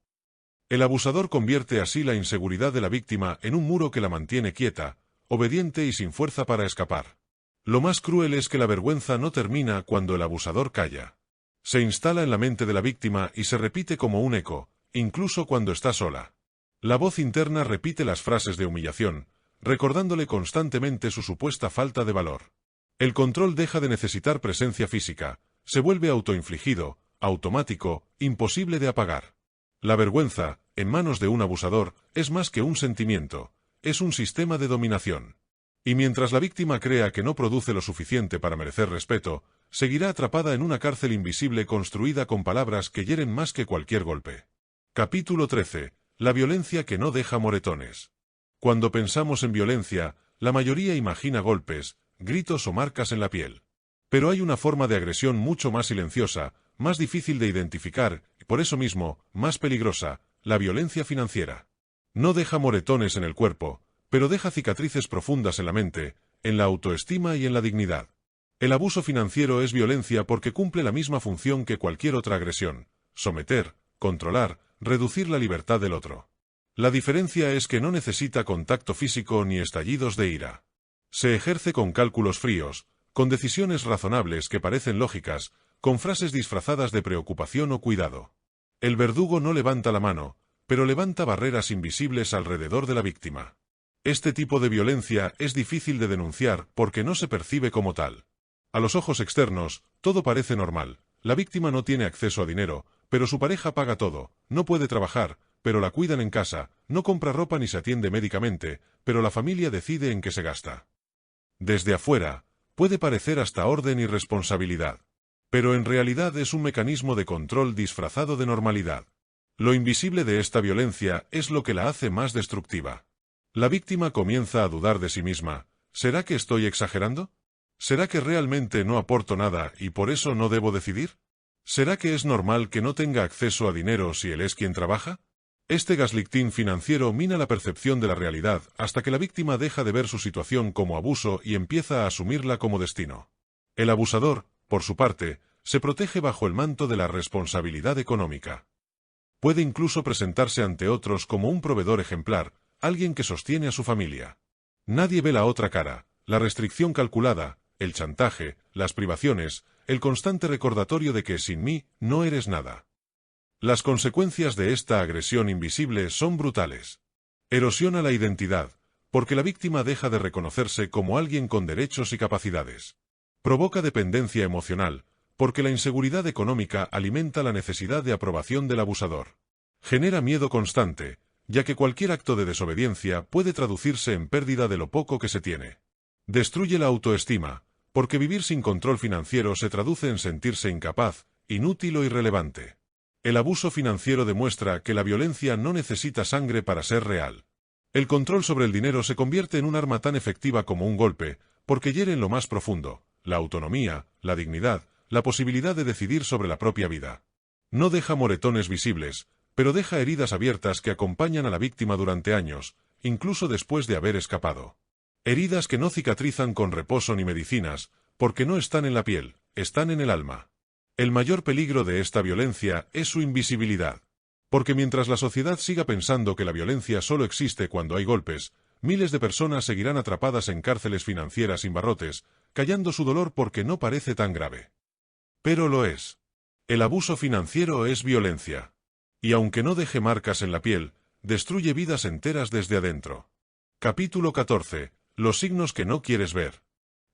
S1: El abusador convierte así la inseguridad de la víctima en un muro que la mantiene quieta, obediente y sin fuerza para escapar. Lo más cruel es que la vergüenza no termina cuando el abusador calla. Se instala en la mente de la víctima y se repite como un eco, incluso cuando está sola. La voz interna repite las frases de humillación, recordándole constantemente su supuesta falta de valor. El control deja de necesitar presencia física, se vuelve autoinfligido, automático, imposible de apagar. La vergüenza, en manos de un abusador, es más que un sentimiento, es un sistema de dominación. Y mientras la víctima crea que no produce lo suficiente para merecer respeto, seguirá atrapada en una cárcel invisible construida con palabras que hieren más que cualquier golpe. Capítulo 13. La violencia que no deja moretones. Cuando pensamos en violencia, la mayoría imagina golpes, gritos o marcas en la piel. Pero hay una forma de agresión mucho más silenciosa, más difícil de identificar, y por eso mismo, más peligrosa: la violencia financiera. No deja moretones en el cuerpo, pero deja cicatrices profundas en la mente, en la autoestima y en la dignidad. El abuso financiero es violencia porque cumple la misma función que cualquier otra agresión: someter, controlar, reducir la libertad del otro. La diferencia es que no necesita contacto físico ni estallidos de ira. Se ejerce con cálculos fríos, con decisiones razonables que parecen lógicas, con frases disfrazadas de preocupación o cuidado. El verdugo no levanta la mano, pero levanta barreras invisibles alrededor de la víctima. Este tipo de violencia es difícil de denunciar porque no se percibe como tal. A los ojos externos, todo parece normal. La víctima no tiene acceso a dinero, pero su pareja paga todo, no puede trabajar, pero la cuidan en casa, no compra ropa ni se atiende médicamente, pero la familia decide en qué se gasta. Desde afuera, puede parecer hasta orden y responsabilidad. Pero en realidad es un mecanismo de control disfrazado de normalidad. Lo invisible de esta violencia es lo que la hace más destructiva. La víctima comienza a dudar de sí misma. ¿Será que estoy exagerando? ¿Será que realmente no aporto nada y por eso no debo decidir? ¿Será que es normal que no tenga acceso a dinero si él es quien trabaja? Este gaslighting financiero mina la percepción de la realidad hasta que la víctima deja de ver su situación como abuso y empieza a asumirla como destino. El abusador, por su parte, se protege bajo el manto de la responsabilidad económica. Puede incluso presentarse ante otros como un proveedor ejemplar, alguien que sostiene a su familia. Nadie ve la otra cara, la restricción calculada, el chantaje, las privaciones, el constante recordatorio de que sin mí no eres nada. Las consecuencias de esta agresión invisible son brutales. Erosiona la identidad, porque la víctima deja de reconocerse como alguien con derechos y capacidades. Provoca dependencia emocional, porque la inseguridad económica alimenta la necesidad de aprobación del abusador. Genera miedo constante, ya que cualquier acto de desobediencia puede traducirse en pérdida de lo poco que se tiene. Destruye la autoestima, porque vivir sin control financiero se traduce en sentirse incapaz, inútil o irrelevante. El abuso financiero demuestra que la violencia no necesita sangre para ser real. El control sobre el dinero se convierte en un arma tan efectiva como un golpe, porque hiere en lo más profundo, la autonomía, la dignidad, la posibilidad de decidir sobre la propia vida. No deja moretones visibles, pero deja heridas abiertas que acompañan a la víctima durante años, incluso después de haber escapado. Heridas que no cicatrizan con reposo ni medicinas, porque no están en la piel, están en el alma. El mayor peligro de esta violencia es su invisibilidad. Porque mientras la sociedad siga pensando que la violencia solo existe cuando hay golpes, miles de personas seguirán atrapadas en cárceles financieras sin barrotes, callando su dolor porque no parece tan grave. Pero lo es. El abuso financiero es violencia. Y aunque no deje marcas en la piel, destruye vidas enteras desde adentro. Capítulo 14. Los signos que no quieres ver.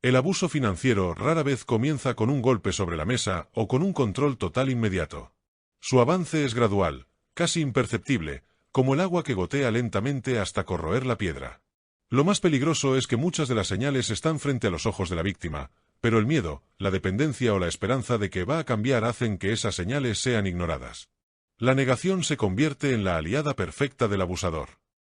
S1: El abuso financiero rara vez comienza con un golpe sobre la mesa o con un control total inmediato. Su avance es gradual, casi imperceptible, como el agua que gotea lentamente hasta corroer la piedra. Lo más peligroso es que muchas de las señales están frente a los ojos de la víctima, pero el miedo, la dependencia o la esperanza de que va a cambiar hacen que esas señales sean ignoradas. La negación se convierte en la aliada perfecta del abusador.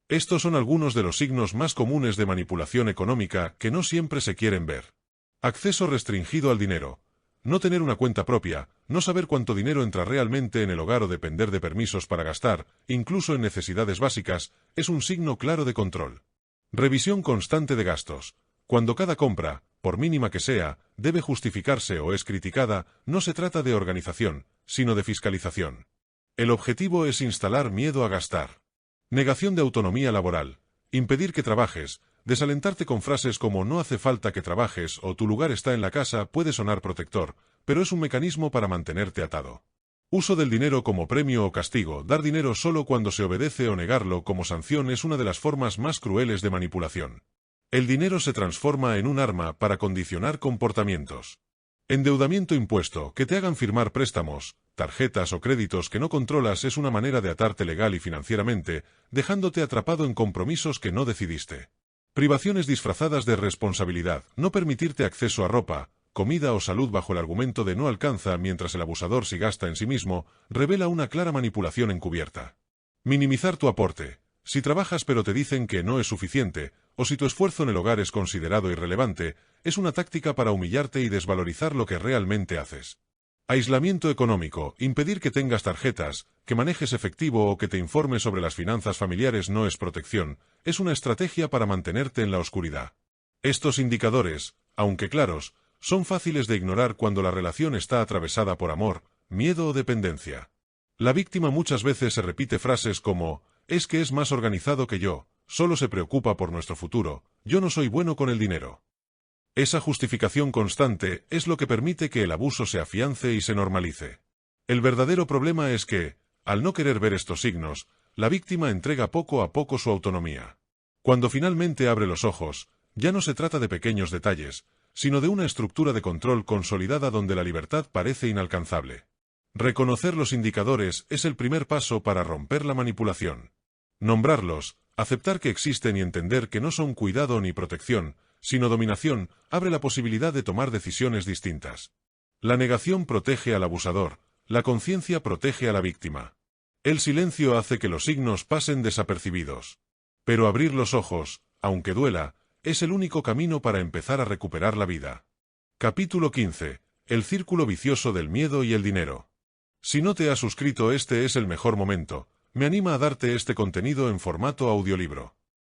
S1: Estos son algunos de los signos más comunes de manipulación económica que no siempre se quieren ver. Acceso restringido al dinero. No tener una cuenta propia, no saber cuánto dinero entra realmente en el hogar o depender de permisos para gastar, incluso en necesidades básicas, es un signo claro de control. Revisión constante de gastos. Cuando cada compra, por mínima que sea, debe justificarse o es criticada, no se trata de organización, sino de fiscalización. El objetivo es instalar miedo a gastar. Negación de autonomía laboral. Impedir que trabajes. Desalentarte con frases como no hace falta que trabajes o tu lugar está en la casa puede sonar protector, pero es un mecanismo para mantenerte atado. Uso del dinero como premio o castigo. Dar dinero solo cuando se obedece o negarlo como sanción es una de las formas más crueles de manipulación. El dinero se transforma en un arma para condicionar comportamientos. Endeudamiento impuesto, que te hagan firmar préstamos, tarjetas o créditos que no controlas es una manera de atarte legal y financieramente, dejándote atrapado en compromisos que no decidiste. Privaciones disfrazadas de responsabilidad, no permitirte acceso a ropa, comida o salud bajo el argumento de no alcanza mientras el abusador sí gasta en sí mismo, revela una clara manipulación encubierta. Minimizar tu aporte. Si trabajas pero te dicen que no es suficiente, o si tu esfuerzo en el hogar es considerado irrelevante, es una táctica para humillarte y desvalorizar lo que realmente haces. Aislamiento económico. Impedir que tengas tarjetas, que manejes efectivo o que te informes sobre las finanzas familiares no es protección, es una estrategia para mantenerte en la oscuridad. Estos indicadores, aunque claros, son fáciles de ignorar cuando la relación está atravesada por amor, miedo o dependencia. La víctima muchas veces se repite frases como, es que es más organizado que yo, solo se preocupa por nuestro futuro, yo no soy bueno con el dinero. Esa justificación constante es lo que permite que el abuso se afiance y se normalice. El verdadero problema es que, al no querer ver estos signos, la víctima entrega poco a poco su autonomía. Cuando finalmente abre los ojos, ya no se trata de pequeños detalles, sino de una estructura de control consolidada donde la libertad parece inalcanzable. Reconocer los indicadores es el primer paso para romper la manipulación. Nombrarlos, aceptar que existen y entender que no son cuidado ni protección, sino dominación, abre la posibilidad de tomar decisiones distintas. La negación protege al abusador, la conciencia protege a la víctima. El silencio hace que los signos pasen desapercibidos. Pero abrir los ojos, aunque duela, es el único camino para empezar a recuperar la vida. Capítulo 15. El círculo vicioso del miedo y el dinero. Si no te has suscrito, este es el mejor momento. Me anima a darte este contenido en formato audiolibro.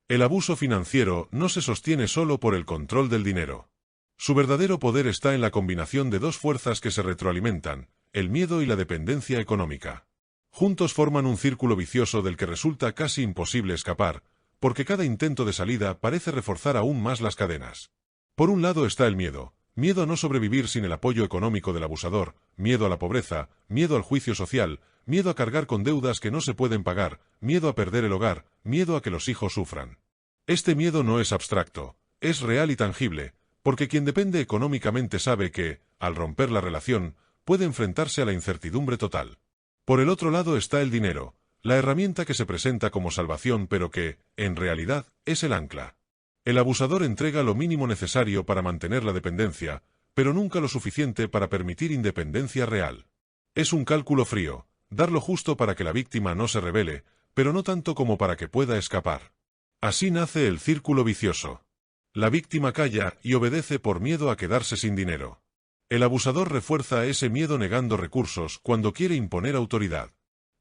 S1: El abuso financiero no se sostiene solo por el control del dinero. Su verdadero poder está en la combinación de dos fuerzas que se retroalimentan, el miedo y la dependencia económica. Juntos forman un círculo vicioso del que resulta casi imposible escapar, porque cada intento de salida parece reforzar aún más las cadenas. Por un lado está el miedo, miedo a no sobrevivir sin el apoyo económico del abusador, miedo a la pobreza, miedo al juicio social, miedo a cargar con deudas que no se pueden pagar, miedo a perder el hogar, miedo a que los hijos sufran. Este miedo no es abstracto, es real y tangible, porque quien depende económicamente sabe que, al romper la relación, puede enfrentarse a la incertidumbre total. Por el otro lado está el dinero, la herramienta que se presenta como salvación pero que, en realidad, es el ancla. El abusador entrega lo mínimo necesario para mantener la dependencia, pero nunca lo suficiente para permitir independencia real. Es un cálculo frío, dar lo justo para que la víctima no se rebele, pero no tanto como para que pueda escapar. Así nace el círculo vicioso. La víctima calla y obedece por miedo a quedarse sin dinero. El abusador refuerza ese miedo negando recursos cuando quiere imponer autoridad.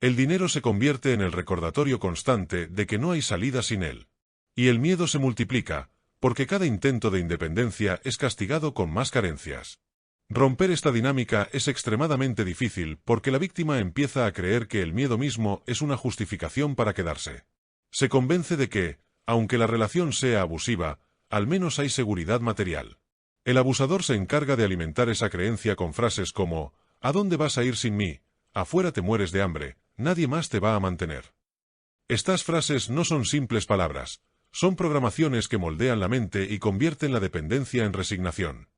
S1: El dinero se convierte en el recordatorio constante de que no hay salida sin él. Y el miedo se multiplica, porque cada intento de independencia es castigado con más carencias. Romper esta dinámica es extremadamente difícil porque la víctima empieza a creer que el miedo mismo es una justificación para quedarse. Se convence de que, aunque la relación sea abusiva, al menos hay seguridad material. El abusador se encarga de alimentar esa creencia con frases como, ¿a dónde vas a ir sin mí? Afuera te mueres de hambre, nadie más te va a mantener. Estas frases no son simples palabras, son programaciones que moldean la mente y convierten la dependencia en resignación.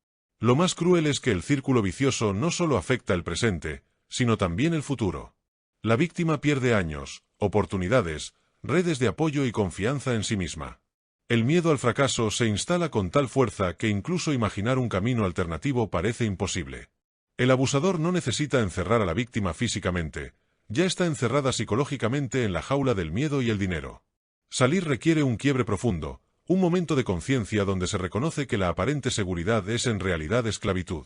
S1: Lo más cruel es que el círculo vicioso no solo afecta el presente, sino también el futuro. La víctima pierde años, oportunidades, redes de apoyo y confianza en sí misma. El miedo al fracaso se instala con tal fuerza que incluso imaginar un camino alternativo parece imposible. El abusador no necesita encerrar a la víctima físicamente, ya está encerrada psicológicamente en la jaula del miedo y el dinero. Salir requiere un quiebre profundo, un momento de conciencia donde se reconoce que la aparente seguridad es en realidad esclavitud.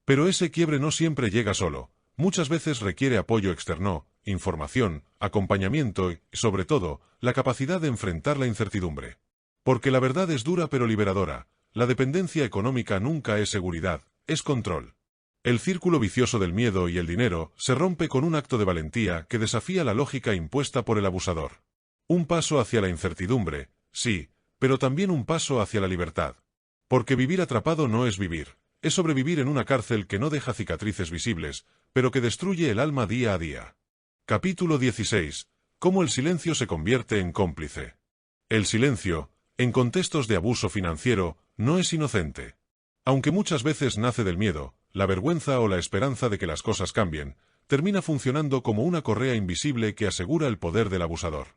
S1: Pero ese quiebre no siempre llega solo, muchas veces requiere apoyo externo, información, acompañamiento y, sobre todo, la capacidad de enfrentar la incertidumbre. Porque la verdad es dura pero liberadora, la dependencia económica nunca es seguridad, es control. El círculo vicioso del miedo y el dinero se rompe con un acto de valentía que desafía la lógica impuesta por el abusador. Un paso hacia la incertidumbre, sí, pero también un paso hacia la libertad. Porque vivir atrapado no es vivir, es sobrevivir en una cárcel que no deja cicatrices visibles, pero que destruye el alma día a día. Capítulo 16. Cómo el silencio se convierte en cómplice. El silencio, en contextos de abuso financiero, no es inocente. Aunque muchas veces nace del miedo, la vergüenza o la esperanza de que las cosas cambien, termina funcionando como una correa invisible que asegura el poder del abusador.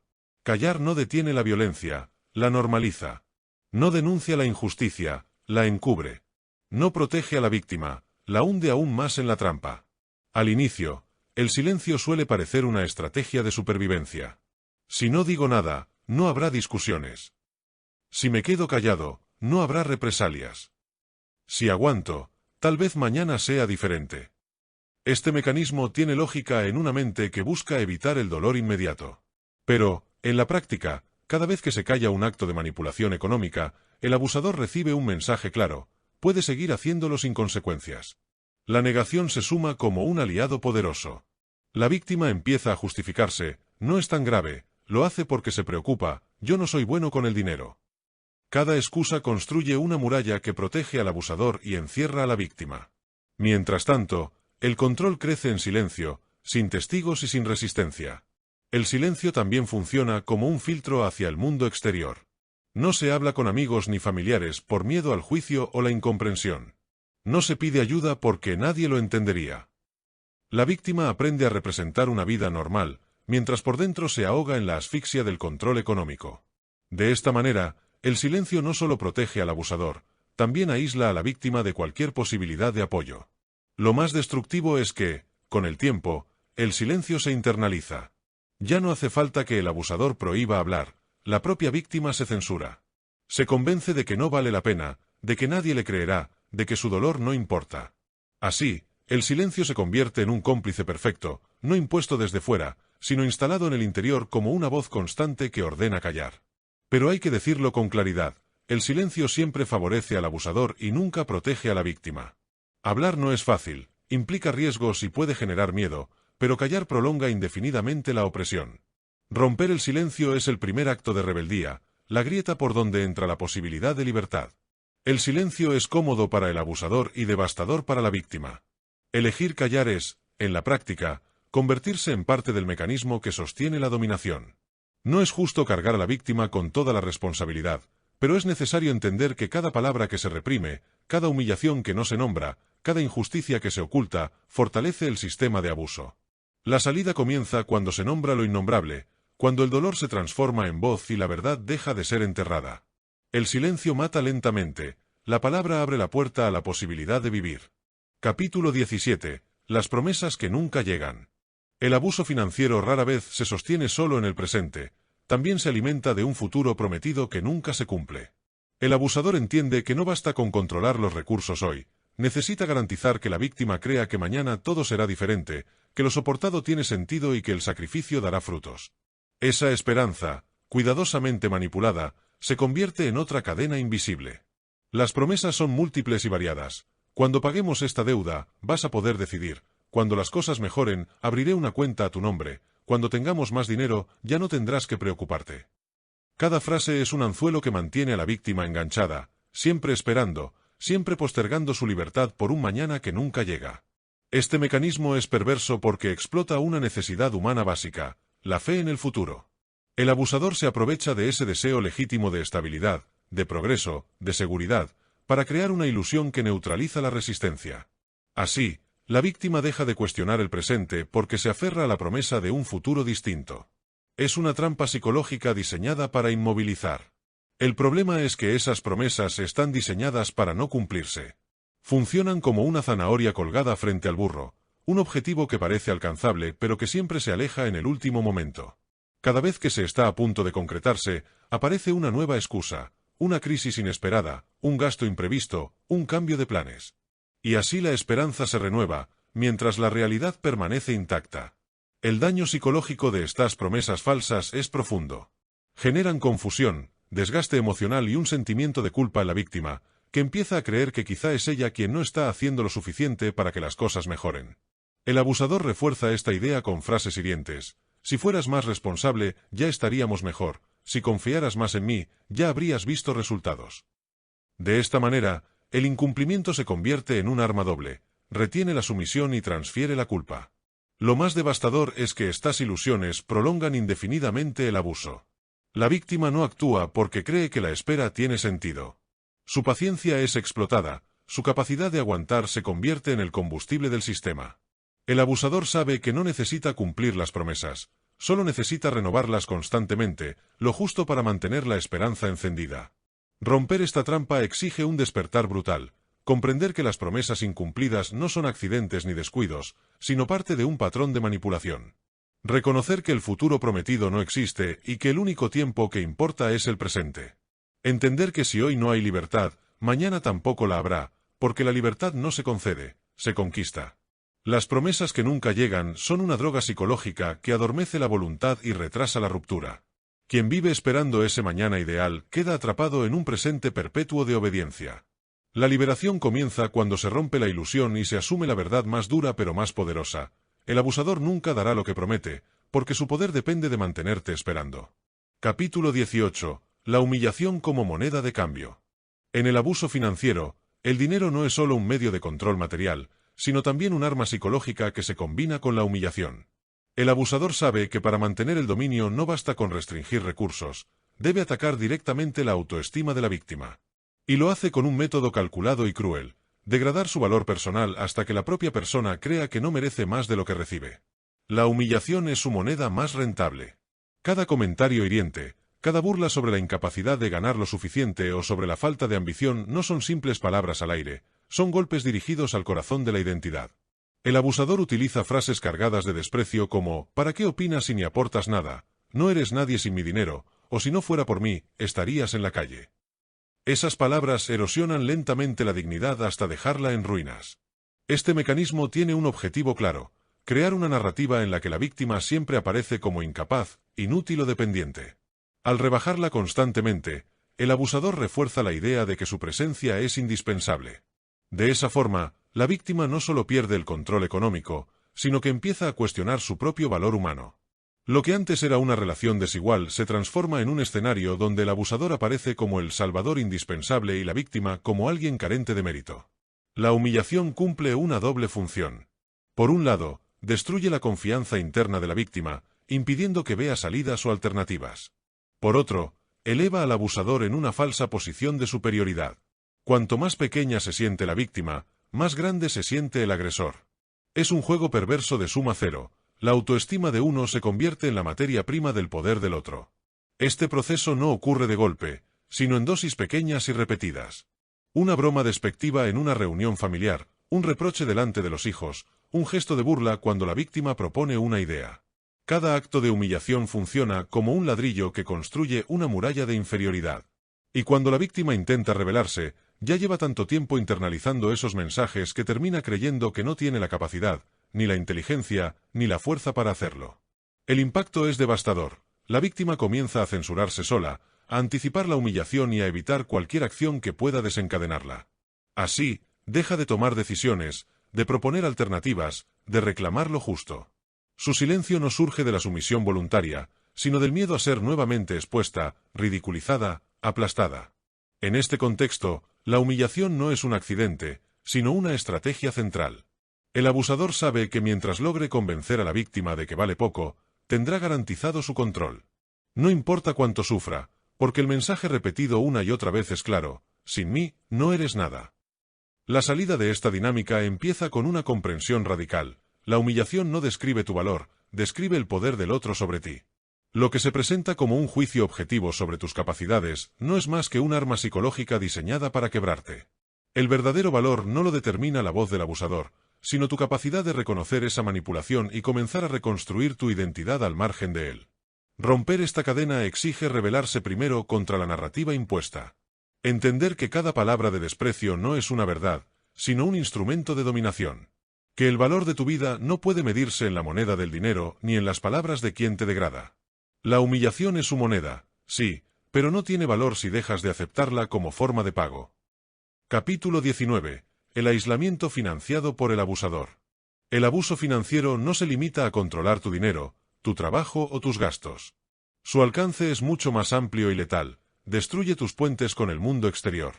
S1: Callar no detiene la violencia, la normaliza. No denuncia la injusticia, la encubre. No protege a la víctima, la hunde aún más en la trampa. Al inicio, el silencio suele parecer una estrategia de supervivencia. Si no digo nada, no habrá discusiones. Si me quedo callado, no habrá represalias. Si aguanto, tal vez mañana sea diferente. Este mecanismo tiene lógica en una mente que busca evitar el dolor inmediato. Pero, en la práctica, cada vez que se calla un acto de manipulación económica, el abusador recibe un mensaje claro: puede seguir haciéndolo sin consecuencias. La negación se suma como un aliado poderoso. La víctima empieza a justificarse, no es tan grave, lo hace porque se preocupa, yo no soy bueno con el dinero. Cada excusa construye una muralla que protege al abusador y encierra a la víctima. Mientras tanto, el control crece en silencio, sin testigos y sin resistencia. El silencio también funciona como un filtro hacia el mundo exterior. No se habla con amigos ni familiares por miedo al juicio o la incomprensión. No se pide ayuda porque nadie lo entendería. La víctima aprende a representar una vida normal, mientras por dentro se ahoga en la asfixia del control económico. De esta manera, el silencio no solo protege al abusador, también aísla a la víctima de cualquier posibilidad de apoyo. Lo más destructivo es que, con el tiempo, el silencio se internaliza. Ya no hace falta que el abusador prohíba hablar, la propia víctima se censura. Se convence de que no vale la pena, de que nadie le creerá, de que su dolor no importa. Así, el silencio se convierte en un cómplice perfecto, no impuesto desde fuera, sino instalado en el interior como una voz constante que ordena callar. Pero hay que decirlo con claridad, el silencio siempre favorece al abusador y nunca protege a la víctima. Hablar no es fácil, implica riesgos y puede generar miedo, pero callar prolonga indefinidamente la opresión. Romper el silencio es el primer acto de rebeldía, la grieta por donde entra la posibilidad de libertad. El silencio es cómodo para el abusador y devastador para la víctima. Elegir callar es, en la práctica, convertirse en parte del mecanismo que sostiene la dominación. No es justo cargar a la víctima con toda la responsabilidad, pero es necesario entender que cada palabra que se reprime, cada humillación que no se nombra, cada injusticia que se oculta, fortalece el sistema de abuso. La salida comienza cuando se nombra lo innombrable, cuando el dolor se transforma en voz y la verdad deja de ser enterrada. El silencio mata lentamente, la palabra abre la puerta a la posibilidad de vivir. Capítulo 17. Las promesas que nunca llegan. El abuso financiero rara vez se sostiene solo en el presente, también se alimenta de un futuro prometido que nunca se cumple. El abusador entiende que no basta con controlar los recursos hoy, necesita garantizar que la víctima crea que mañana todo será diferente, que lo soportado tiene sentido y que el sacrificio dará frutos. Esa esperanza, cuidadosamente manipulada, se convierte en otra cadena invisible. Las promesas son múltiples y variadas. Cuando paguemos esta deuda, vas a poder decidir. Cuando las cosas mejoren, abriré una cuenta a tu nombre. Cuando tengamos más dinero, ya no tendrás que preocuparte. Cada frase es un anzuelo que mantiene a la víctima enganchada, siempre esperando, siempre postergando su libertad por un mañana que nunca llega. Este mecanismo es perverso porque explota una necesidad humana básica, la fe en el futuro. El abusador se aprovecha de ese deseo legítimo de estabilidad, de progreso, de seguridad, para crear una ilusión que neutraliza la resistencia. Así, la víctima deja de cuestionar el presente porque se aferra a la promesa de un futuro distinto. Es una trampa psicológica diseñada para inmovilizar. El problema es que esas promesas están diseñadas para no cumplirse. Funcionan como una zanahoria colgada frente al burro, un objetivo que parece alcanzable pero que siempre se aleja en el último momento. Cada vez que se está a punto de concretarse, aparece una nueva excusa, una crisis inesperada, un gasto imprevisto, un cambio de planes. Y así la esperanza se renueva, mientras la realidad permanece intacta. El daño psicológico de estas promesas falsas es profundo. Generan confusión, desgaste emocional y un sentimiento de culpa en la víctima, que empieza a creer que quizá es ella quien no está haciendo lo suficiente para que las cosas mejoren. El abusador refuerza esta idea con frases hirientes. Si fueras más responsable, ya estaríamos mejor. Si confiaras más en mí, ya habrías visto resultados. De esta manera, el incumplimiento se convierte en un arma doble, retiene la sumisión y transfiere la culpa. Lo más devastador es que estas ilusiones prolongan indefinidamente el abuso. La víctima no actúa porque cree que la espera tiene sentido. Su paciencia es explotada, su capacidad de aguantar se convierte en el combustible del sistema. El abusador sabe que no necesita cumplir las promesas, solo necesita renovarlas constantemente, lo justo para mantener la esperanza encendida. Romper esta trampa exige un despertar brutal, comprender que las promesas incumplidas no son accidentes ni descuidos, sino parte de un patrón de manipulación. Reconocer que el futuro prometido no existe y que el único tiempo que importa es el presente. Entender que si hoy no hay libertad, mañana tampoco la habrá, porque la libertad no se concede, se conquista. Las promesas que nunca llegan son una droga psicológica que adormece la voluntad y retrasa la ruptura. Quien vive esperando ese mañana ideal queda atrapado en un presente perpetuo de obediencia. La liberación comienza cuando se rompe la ilusión y se asume la verdad más dura pero más poderosa. El abusador nunca dará lo que promete, porque su poder depende de mantenerte esperando. Capítulo 18. La humillación como moneda de cambio. En el abuso financiero, el dinero no es solo un medio de control material, sino también un arma psicológica que se combina con la humillación. El abusador sabe que para mantener el dominio no basta con restringir recursos, debe atacar directamente la autoestima de la víctima. Y lo hace con un método calculado y cruel, degradar su valor personal hasta que la propia persona crea que no merece más de lo que recibe. La humillación es su moneda más rentable. Cada comentario hiriente, cada burla sobre la incapacidad de ganar lo suficiente o sobre la falta de ambición no son simples palabras al aire, son golpes dirigidos al corazón de la identidad. El abusador utiliza frases cargadas de desprecio como «¿Para qué opinas si ni aportas nada? No eres nadie sin mi dinero, o si no fuera por mí, estarías en la calle». Esas palabras erosionan lentamente la dignidad hasta dejarla en ruinas. Este mecanismo tiene un objetivo claro: crear una narrativa en la que la víctima siempre aparece como incapaz, inútil o dependiente. Al rebajarla constantemente, el abusador refuerza la idea de que su presencia es indispensable. De esa forma, la víctima no solo pierde el control económico, sino que empieza a cuestionar su propio valor humano. Lo que antes era una relación desigual se transforma en un escenario donde el abusador aparece como el salvador indispensable y la víctima como alguien carente de mérito. La humillación cumple una doble función. Por un lado, destruye la confianza interna de la víctima, impidiendo que vea salidas o alternativas. Por otro, eleva al abusador en una falsa posición de superioridad. Cuanto más pequeña se siente la víctima, más grande se siente el agresor. Es un juego perverso de suma cero. La autoestima de uno se convierte en la materia prima del poder del otro. Este proceso no ocurre de golpe, sino en dosis pequeñas y repetidas. Una broma despectiva en una reunión familiar, un reproche delante de los hijos, un gesto de burla cuando la víctima propone una idea. Cada acto de humillación funciona como un ladrillo que construye una muralla de inferioridad. Y cuando la víctima intenta rebelarse, ya lleva tanto tiempo internalizando esos mensajes que termina creyendo que no tiene la capacidad, ni la inteligencia, ni la fuerza para hacerlo. El impacto es devastador. La víctima comienza a censurarse sola, a anticipar la humillación y a evitar cualquier acción que pueda desencadenarla. Así, deja de tomar decisiones, de proponer alternativas, de reclamar lo justo. Su silencio no surge de la sumisión voluntaria, sino del miedo a ser nuevamente expuesta, ridiculizada, aplastada. En este contexto, la humillación no es un accidente, sino una estrategia central. El abusador sabe que mientras logre convencer a la víctima de que vale poco, tendrá garantizado su control. No importa cuánto sufra, porque el mensaje repetido una y otra vez es claro: sin mí, no eres nada. La salida de esta dinámica empieza con una comprensión radical. La humillación no describe tu valor, describe el poder del otro sobre ti. Lo que se presenta como un juicio objetivo sobre tus capacidades no es más que un arma psicológica diseñada para quebrarte. El verdadero valor no lo determina la voz del abusador, sino tu capacidad de reconocer esa manipulación y comenzar a reconstruir tu identidad al margen de él. Romper esta cadena exige rebelarse primero contra la narrativa impuesta. Entender que cada palabra de desprecio no es una verdad, sino un instrumento de dominación. Que el valor de tu vida no puede medirse en la moneda del dinero ni en las palabras de quien te degrada. La humillación es su moneda, sí, pero no tiene valor si dejas de aceptarla como forma de pago. Capítulo 19. El aislamiento financiado por el abusador. El abuso financiero no se limita a controlar tu dinero, tu trabajo o tus gastos. Su alcance es mucho más amplio y letal. Destruye tus puentes con el mundo exterior.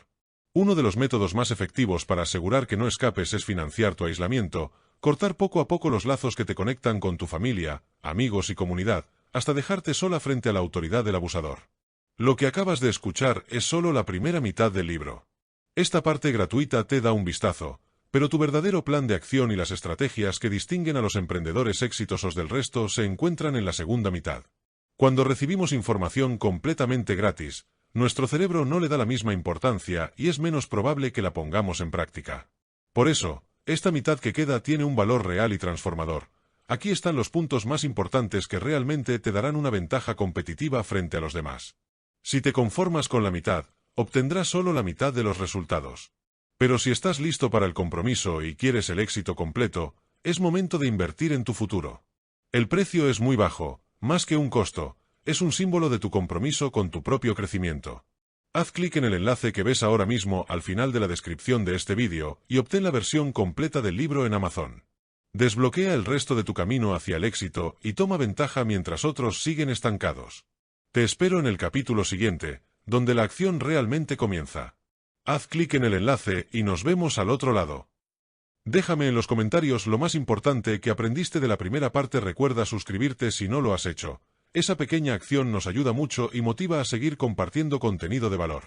S1: Uno de los métodos más efectivos para asegurar que no escapes es financiar tu aislamiento, cortar poco a poco los lazos que te conectan con tu familia, amigos y comunidad, hasta dejarte sola frente a la autoridad del abusador. Lo que acabas de escuchar es solo la primera mitad del libro. Esta parte gratuita te da un vistazo, pero tu verdadero plan de acción y las estrategias que distinguen a los emprendedores exitosos del resto se encuentran en la segunda mitad. Cuando recibimos información completamente gratis, nuestro cerebro no le da la misma importancia y es menos probable que la pongamos en práctica. Por eso, esta mitad que queda tiene un valor real y transformador. Aquí están los puntos más importantes que realmente te darán una ventaja competitiva frente a los demás. Si te conformas con la mitad, obtendrás solo la mitad de los resultados. Pero si estás listo para el compromiso y quieres el éxito completo, es momento de invertir en tu futuro. El precio es muy bajo, más que un costo, es un símbolo de tu compromiso con tu propio crecimiento. Haz clic en el enlace que ves ahora mismo al final de la descripción de este vídeo y obtén la versión completa del libro en Amazon. Desbloquea el resto de tu camino hacia el éxito y toma ventaja mientras otros siguen estancados. Te espero en el capítulo siguiente, donde la acción realmente comienza. Haz clic en el enlace y nos vemos al otro lado. Déjame en los comentarios lo más importante que aprendiste de la primera parte. Recuerda suscribirte si no lo has hecho. Esa pequeña acción nos ayuda mucho y motiva a seguir compartiendo contenido de valor.